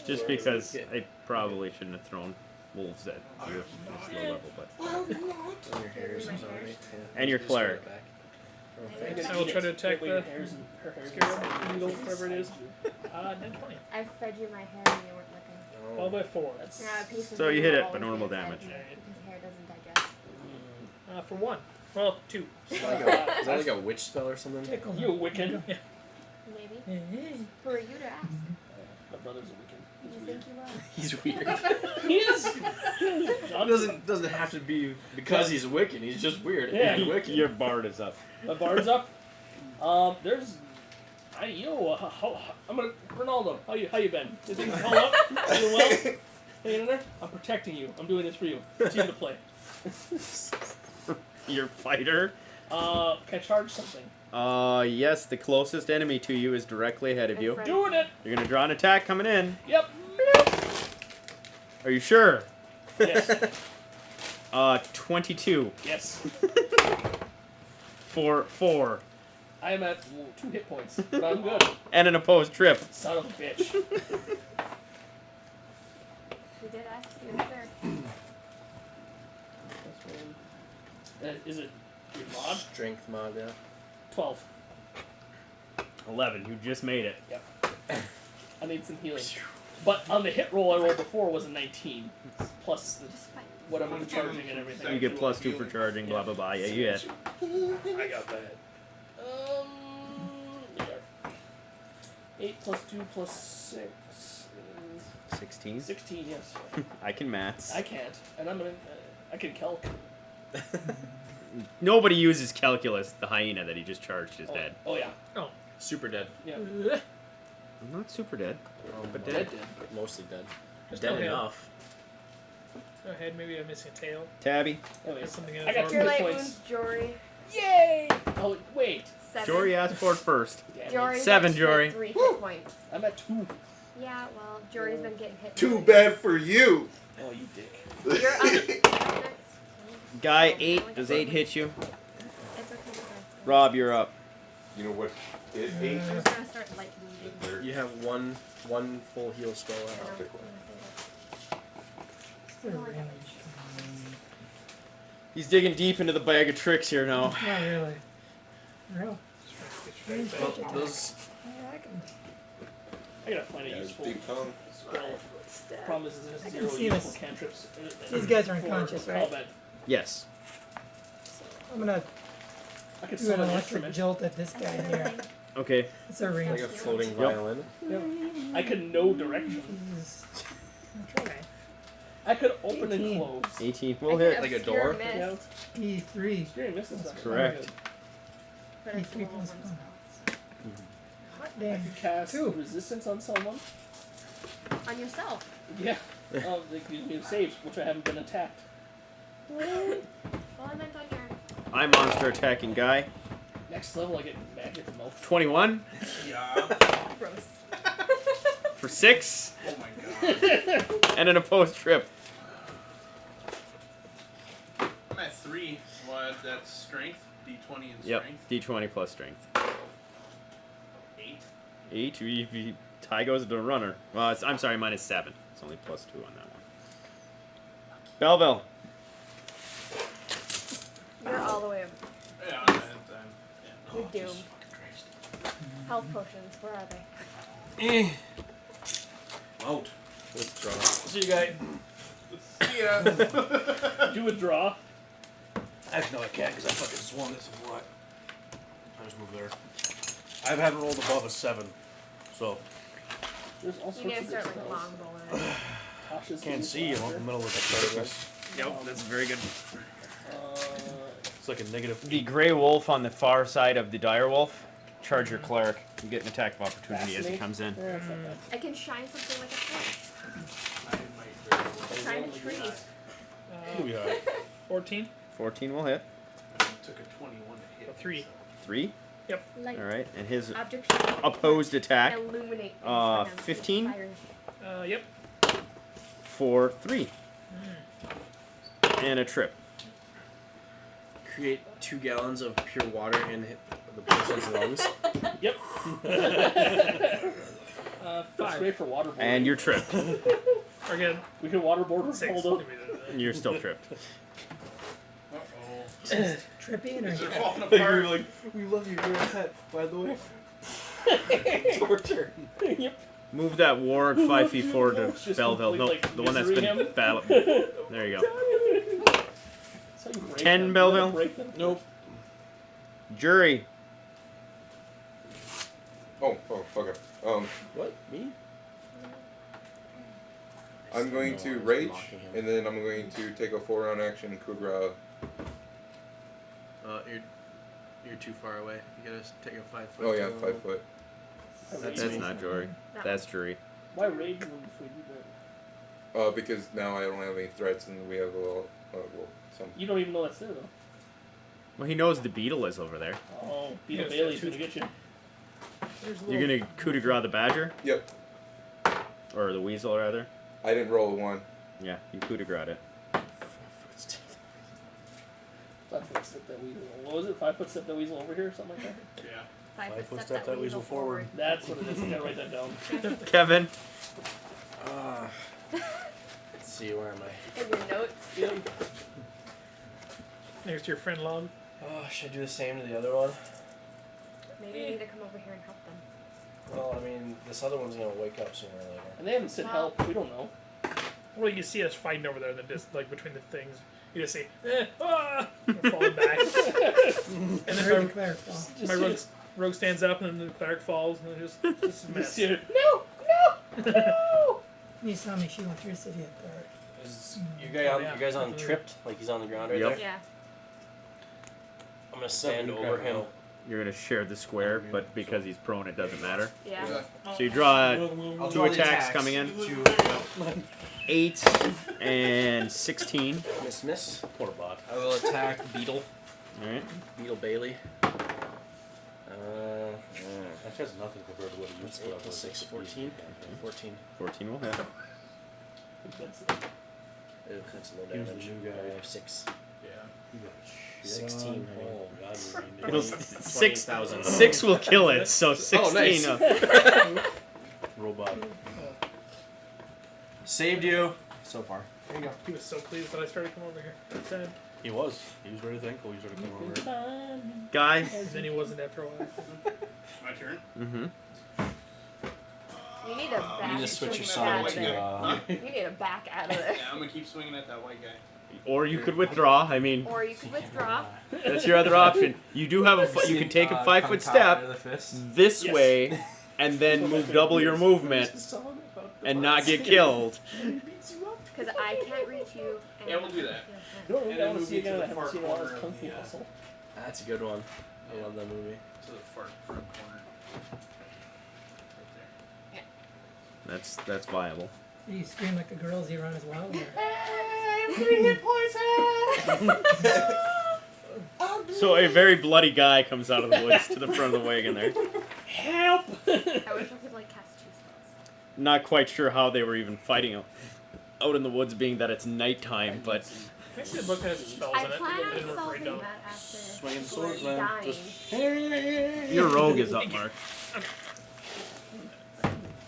Just because I probably shouldn't have thrown wolves at you. It's low level, but. And your hairs is alright. Yeah. And your Just cleric. roll it back. I will try to attack the Her hair's scarab needle, whatever it is. Net 20. I fed you my hair and you weren't looking. 12 by 4. That's Yeah, a piece of So you me hit will it, but always normal be inside damage. me because hair doesn't digest. For 1. Well, 2. Is that like a witch spell or something? Tickle. You a Wiccan? Maybe. Who are you to ask? My brother's a Wiccan. You think you are? He's weird. He is. It doesn't have to be because he's Wiccan. He's just weird. Yeah. He's Wiccan. Your bard is up. My bard's up. There's. I'm gonna Ronaldo. How you been? You think hold up? Doing well? Hanging in there? I'm protecting you. I'm doing this for you. Team to play. Your fighter? Can I charge something? Yes, the closest enemy to you is directly ahead of In you. front Doing it. You're gonna draw an attack coming in. Yep. Are you sure? Yes. 22 Yes. for 4 I am at 2 hit points, but I'm good. and an opposed trip. Son of a bitch. We did ask you there. Is it your mod? Strength mod, yeah. 12. 11. You just made it. I need some healing. But on the hit roll I rolled before was a 19. Plus the, whatever the charging and everything. You get +2 for charging. Blah blah blah. Yeah, you hit. I got that. Yeah. 8 plus 2 plus 6 is 16. 16. Yes. I can maths. I can't, and I'm gonna. I can calc. Nobody uses calculus. The hyena that he just charged is dead. Oh yeah. Super dead. Yeah. I'm not super dead, but Dead. dead. Dead. Mostly dead. Just Dead go ahead. enough. Go ahead, maybe I'm missing a tail. Tabby. Anyways, That's something in I got his two Your arm. hit light points. wounds, Jory. Yay! Oh wait. 7. Jory asked for it first. Damn it. Jory's 7, at Jory. 3 hit points. I'm at 2. Yeah, well, Jory's been getting hit. Too bad for you. Oh, you dick. You're up. You're up next. Guy 8. Does 8 hit you? It's okay. It's okay. Rob, you're up. You know what? It ate. I'm just gonna start light wounding. You have one full heal spell I out. know, I'm gonna say It's their range. He's digging deep into the bag of tricks here now. Not really. Real. Range Well, attack. those Yeah, I can I gotta find a Yeah, his useful big tongue. spell. stab. Problem is, there's I can zero see useful this. cantrips. These guys are for unconscious, right? combat. Yes. I'm gonna I could do an summon an electric instrument. jolt at this guy here. Okay. It's a like range. a floating violin. I could know direction. Jesus. I'll try. I could open 18. and close. 18 I will can hit. Like a obscure door? mist, E3. Scary miss is actually correct. good. but it's E3 level plus 1 1. spells. I Damn. could cast 2. resistance on someone. On yourself. Yeah. They can use me to saves, which I haven't been attacked. Well, I meant on your. I monster attacking guy. Next level, I get magic mouth. 21 Yeah. Gross. for 6 Oh my god. and an opposed trip. I'm at 3. What? That's strength. D20 and Yep. strength. D20 plus strength. 8. 8. Tie goes to the runner. Well, I'm sorry, mine is 7. It's only +2 on that one. Belleville. You're all the way up. Yeah, You're doomed. Jesus fucking Christ. Health potions, where are they? Out. Withdraw. See you guys. See ya. Did you withdraw? Actually, no, I can't because I fucking swung this before I just moved there. I haven't rolled above a 7, so There's all sorts You need to of start good like spells. long rolling. Tasha's can't see. I'm in the middle of the darkness. Yep, that's very good. It's like a negative. The gray wolf on the far side of the dire wolf. Charge your cleric. You get an attack of opportunity as it comes in. Yeah, that's not bad. I can shine something like a torch. I might very well. Shine a tree. Who we are? 14. 14 will hit. Took a 21 to hit. A 3. 3. Like All right, and his object shine opposed attack illuminate. 15? Yep. for 3. And a trip. Create 2 gallons of pure water in the person's lungs. Yep. That's 5. great for waterboarding. And you're tripped. Again, we can waterboard her. 6. Hold up. You're still tripped. Uh-oh. Tripping Is it or falling apart? like, we love you, you're a pet, by the way. Torture. Yep. Move that warg 5 feet forward to It's just Belleville. No, complete, like, the one that's been misery him. battle. There you go. That's how you break 10 them. Belleville? You break them. Nope. Jury. Oh, fuck it. What? Me? I'm going No, I to was rage, mocking him. and then I'm going to take a 4-round action and coup grab. You're too far away. You gotta take a 5 foot. Oh yeah, 5 foot. That's That's me. not jury. That's jury. Why rage them if we do that? Because now I don't have any threats, and we have a little, some. You don't even know that's there though. Well, he knows the beetle is over there. Oh, Beetle Yes, Bailey's two- gonna get you. You're gonna coup de grace the badger? Yep. Or the weasel, rather? I didn't roll a 1. Yeah, you coup de grace it. 5 foot step that weasel. What was it? 5 foot step that weasel over here, something like that. Yeah. 5 5 foot step that weasel forward. That's what it is. You gotta write that down. Kevin. Let's see, where am I? In your notes. next to your friend Log. Oh, should I do the same to the other one? Maybe you need to come over here and help them. Well, I mean, this other one's gonna wake up sooner or later. And they haven't said help. We don't know. Well, you see us fighting over there in the like between the things. You just see, we're falling back. And then heard the my, cleric fall. my rogue stands up, and then the cleric falls, and it's just a mess. You saw me shoot electricity at cleric. Is you guys on tripped? Like he's on the ground right Yep. there? Yeah. I'm gonna stand over him. You're gonna share the square, but because he's prone, it doesn't matter. Yeah. So you draw I'll 2 draw the attacks coming in. 8 and 16. Miss. What a bot. I will attack Beetle. Alright. Beetle Bailey. That has nothing compared to what he used That's to 8 plus 6, 14. 14. 14 will hit. Ew, that's low Here's the damage. new guy. I have 6. Yeah. 16. Oh, God, you It'll mean 6 6 will kill it, so 16. nice. robot. Saved you. So far. There you go. He was so pleased that I started coming over here. Sad. He was. He was very thankful. He started coming over here. Guy. And then he wasn't after a while. My turn. Mm-hmm. You need to back. You need to switch your swing out song of to. there. You need to back out of there. Yeah, I'm gonna keep swinging at that white guy. Or you could withdraw. I mean, Or you could withdraw. that's your other option. You do have you can take a 5 foot step this Yes. way, and then move double your movement and not get killed. Because I can't reach you. And Yeah, we'll do that. You don't really And then want to move see you again. to I the haven't far seen a lot corner of Kung of Fu the, Hustle. That's a good one. I love that movie. To the far front corner. Right there. That's viable. You scream like the girls you run as well. So a very bloody guy comes out of the woods to the front of the wagon there. Help! I wish I could like cast 2 spells. Not quite sure how they were even fighting out in the woods, being that it's nighttime, but Maybe the book has spells I in it. plan It on didn't work right solving down. that after Swinging swords, we're man. dying. Just your rogue is up, Mark.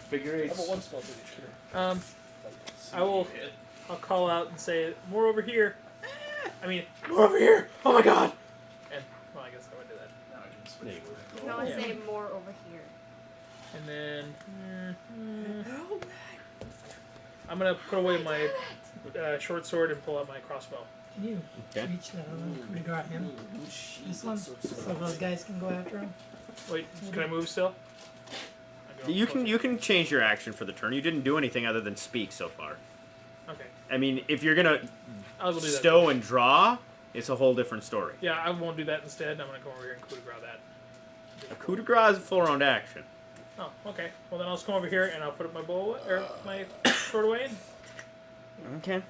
figure I eights. have a 1 spell to each here. I will. I'll call out and say more over here. I mean, More over here! Oh my god! and well, I guess I would do that. Now I can switch. There you go. You can always Yeah. say more over here. And then I'm gonna put away my short sword and pull out my crossbow. Can you Okay. reach the coup de grace him? This one, so those guys can go after him. Wait, can I move still? I'm going closer. You can change your action for the turn. You didn't do anything other than speak so far. Okay, I mean, if you're gonna I'll go do that. stow and draw, it's a whole different story. Yeah, I won't do that instead. I'm gonna go over here and coup de grace that. A coup de grace is a full round action. Oh, okay. Well, then I'll just come over here and I'll put my bow away, or my sword away. And Okay.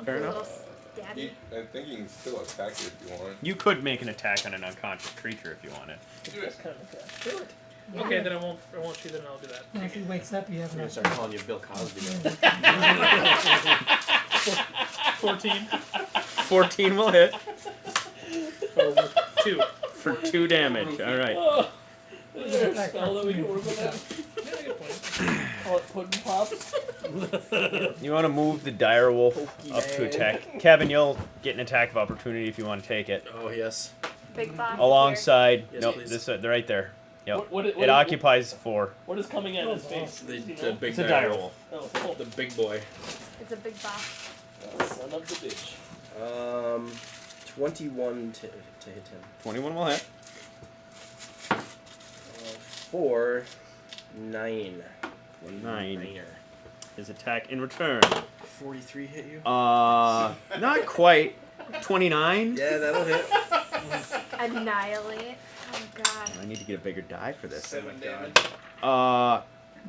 A Fair little enough. stabby. I think you can still attack it if you want. You could make an attack on an unconscious creature if you wanted. Do it. Kind of do it. Yeah. okay, then I won't shoot it, and I'll do that. And if he wakes up, you have I'm gonna enough. start calling you Bill Cosby. 14 14 will hit for 2. for 2 damage. All right. Oh, is there a spell that we can work with that? Yeah, good point. Call it pudding pops. You want to move the dire wolf up to attack. Kevin, you'll get an attack of opportunity if you want to take it. Oh yes. Big boss. Alongside. Yes, nope, please. they're right there. Yep. What It occupies 4. What is coming at his face? The, Does he the know? big It's a dire wolf. Oh, cool. The big boy. It's a big boss. Son of the bitch. 21 to hit him. 21 will hit. 4, 9. 9. Niner. His attack in return. 43 hit you? Not quite. 29. Yeah, that'll hit. Annihilate. Oh god. I need to get a bigger die for this. 7 damage.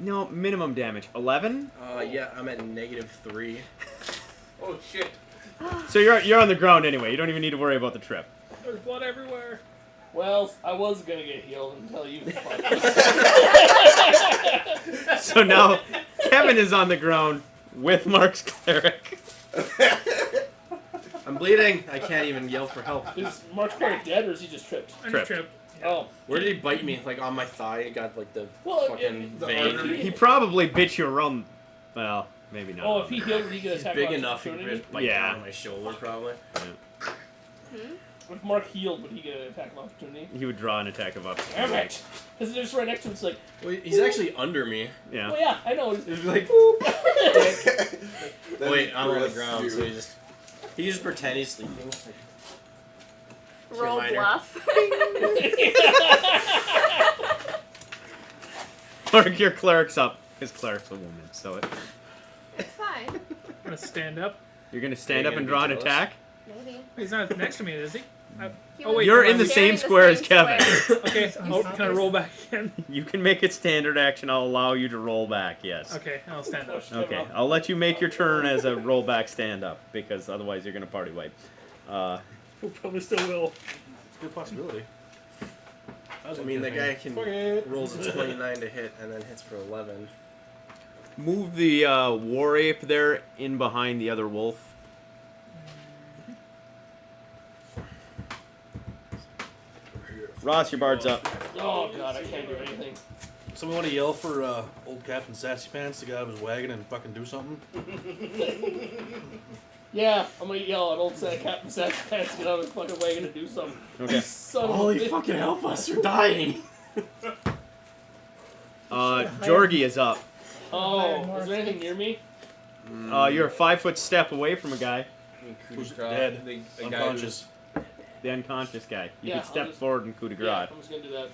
No, minimum damage. 11? Yeah, I'm at -3. Oh shit. So you're on the ground anyway. You don't even need to worry about the trip. There's blood everywhere. Well, I was gonna get healed until you. So now Kevin is on the ground with Mark's cleric. I'm bleeding. I can't even yell for help. Is Mark's cleric dead or is he just tripped? I Trip. just tripped. Oh, Where did he bite me? Like on my thigh? He got like the well, fucking the vein. artery. He probably bit you around. Well, maybe not. oh, if he healed, he could He's attack. big of enough he could opportunity? just bite Yeah. down on my shoulder probably. If Mark healed, would he get an attack of opportunity? He would draw an attack of Damn opportunity. it! Because they're just right next to him. It's like, Well, he's actually under me. Yeah. well, yeah, I know. He's like, Then wait, he I'm on the pressed ground, you. so he just pretend he's sleeping. Like, Roll minor. bluff. Mark, your cleric's up. His cleric's a woman, so It's fine. I'm gonna stand up. you're gonna stand Are up you and gonna draw be an jealous? attack. Maybe. He's not next to me, is he? He Oh, was wait, You're in the staring same square as Kevin. square. Okay, can I roll back again? You can make it standard action. I'll allow you to roll back. Yes. Okay, I'll stand up. Okay. I'll let you make your turn as a rollback stand up because otherwise you're gonna party wipe. We probably still will. Good possibility. I mean, the guy can Fuck it. rolls a 29 to hit and then hits for 11. Move the war ape there in behind the other wolf. Ross, your bard's up. Oh god, I can't do anything. Somebody want to yell for old Captain Sassy Pants to get out of his wagon and fucking do something? Yeah, I'm gonna yell at old Captain Sassy Pants to get out of his fucking wagon and do something. Okay. Son of a Holy bitch. fucking help us, you're dying! Jorgie is up. Oh, is there anything near me? You're a 5-foot step away from a guy, Who's dead? The guy Unconscious. the unconscious guy. You Yeah, can step I'll just- forward and coup de grace. Yeah, I'm just gonna do that.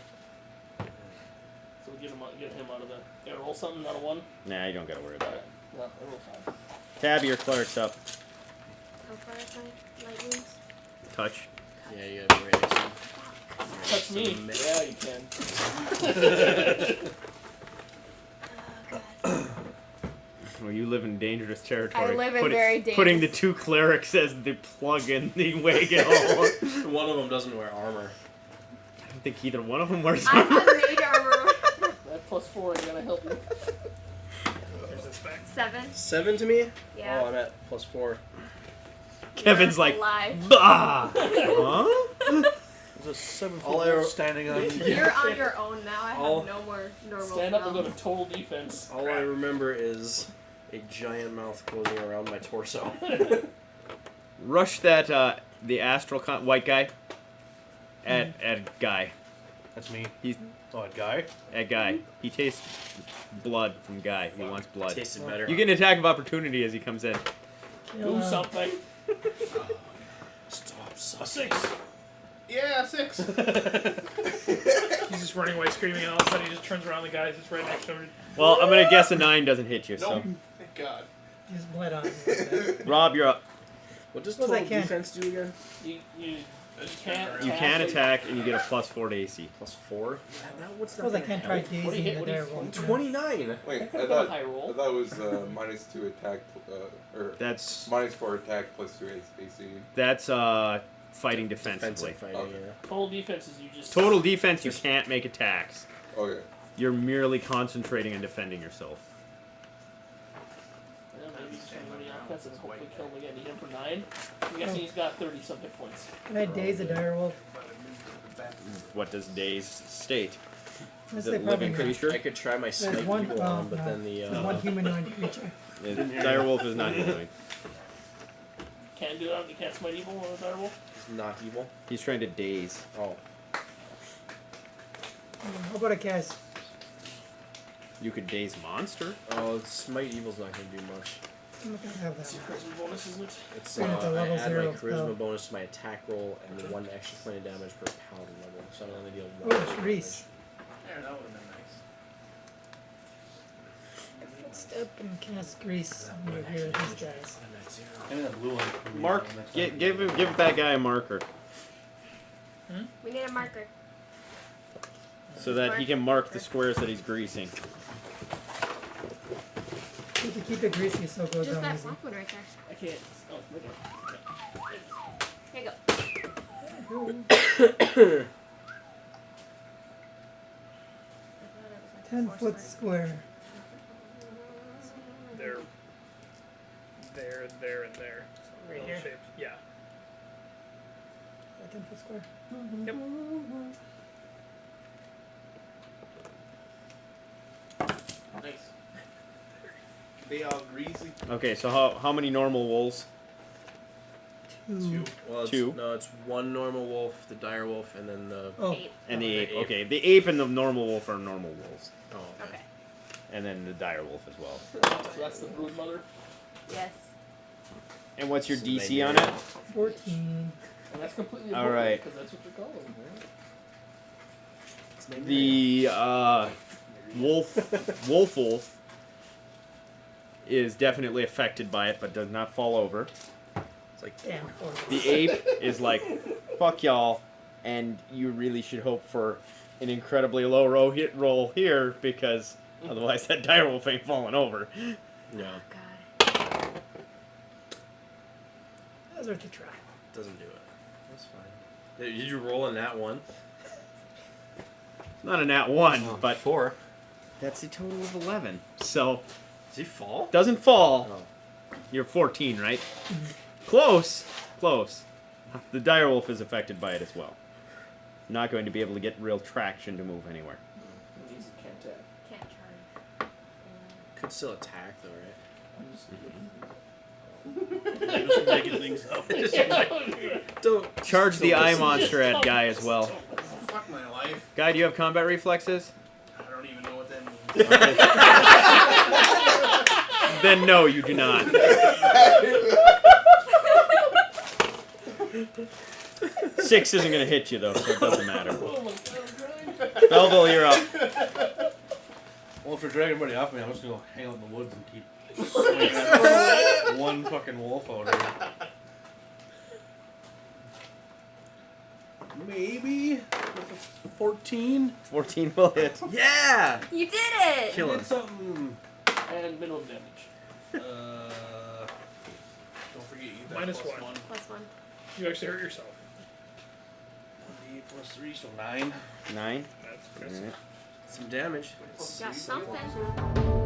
So get him out of the. Gotta roll something, not a 1? Nah, you don't gotta worry about it. No, I roll 5. Tabby, your cleric's up. How far is my light wounds? Touch. Yeah, you gotta be ready. Touch me. Some Yeah, you can. Oh god. Well, you live in dangerous territory. I live in very dangerous. Putting the 2 clerics as the plug in the wagon hole. One of them doesn't wear armor. I don't think either one of them wears I armor. have made armor. That +4 ain't gonna help you. Here's this back. 7. 7 to me? Yeah. Oh, I'm at +4. Kevin's You're like, alive. bah! Huh? There's a 7 All foot I- wolf standing on. You're on your own now. I have All- no more normal Stand up and go to spells. total defense. All I remember is a giant mouth closing around my torso. Rush that the astral white guy. At guy. That's me. He's Oh, a guy? at guy. He tastes blood from guy. He wants blood. Tasted better. You get an attack of opportunity as he comes in. Do something. Stop. A 6. Yeah, 6. He's just running away screaming, and all of a sudden he just turns around. The guy's just right next to him. Well, I'm gonna guess a 9 doesn't hit you. So, Thank God. He's bled on. a little bit. Rob, you're up. What does Suppose I total can't- defense do again? You can't. You can attack, and you get a +4 to AC. +4. What's Suppose I can't try What do you dazing hit? the What do you- direwolf. 29. Wait, That I could've been a thought high roll. it was -2 attack, or That's -4 attack +2 AC. that's fighting defensively. Defensive fighting, Okay. yeah. Total defense is you just. Total defense, you can't make attacks. Okay. You're merely concentrating on defending yourself. Yeah, maybe somebody offensive and hopefully kill him again. You hit him for 9. I'm guessing he's got 30 something points. Can I daze a direwolf? What does daze state? Let's Is say it probably living not. creature? I could try my There's snipe one, evil well, on him, but no. then the There's one humanoid creature. Direwolf is not humanoid. Can't do it. You can't smite evil on a direwolf. It's not evil. He's trying to daze. Oh, How about a cast? You could daze monster. oh, smite evil's not gonna do much. I'm not gonna have That's that your one. charisma bonus, isn't it? It's Yeah, it's a I level add 0 my charisma spell. bonus to my attack roll and 1 extra point of damage per paladin level, so I only deal 1 Oh, extra Grease. Yeah, that would have been nice. Footstep and cast grease over here. These guys. And that blue one. Mark, give that guy a marker We need a marker. so that he can mark the squares that he's greasing. Keep it greasy so it goes Just down that easy. black one right there. I can't. Oh, okay. Here you go. I thought it was like a 10-foot force square. There, and there. Right Little here? shapes. Yeah. A 10-foot square. Yep. Nice. They all greasy. Okay, so how many normal wolves? 2. Well, it's, 2. No, it's 1 normal wolf, the dire wolf, and then the. Oh. Eight. And the the ape. ape. Okay, the ape and the normal wolf are normal wolves, Oh, Okay. and then the dire wolf as well. So that's the brood mother. Yes. And what's your So DC maybe- on it? 14. And that's completely All right. because that's what you're calling them, right? The wolf is definitely affected by it, but does not fall over. It's like Damn. 40. The ape is like, fuck y'all, and you really should hope for an incredibly low roll here because otherwise that dire wolf ain't falling over. no, God. That was worth a try. doesn't do it. That's fine. Did you roll in that one? Not a nat 1, but 4. that's a total of 11. So Does he fall? doesn't fall. Oh. You're 14, right? Close. The direwolf is affected by it as well. Not going to be able to get real traction to move anywhere. These can't attack. Can't charge. Could still attack though, right? Just making things up. Don't Charge the eye monster at guy as well. Fuck my life. Guy, do you have combat reflexes? I don't even know what that means. Then no, you do not. 6 isn't going to hit you though, so it doesn't matter. Oh my god, Melville, you're up. Well, if you're dragging everybody off me, I'm just gonna go hang out in the woods and keep swinging at one fucking wolf out here. Maybe with a 14. 14 will hit. Yeah. You did it! Kill him. Did something. and minimum damage. Don't forget you get that Minus plus 1. one. Plus 1. You actually hurt yourself. 8 plus 3, so 9. 9. That's impressive. Alright. Some damage. Got something.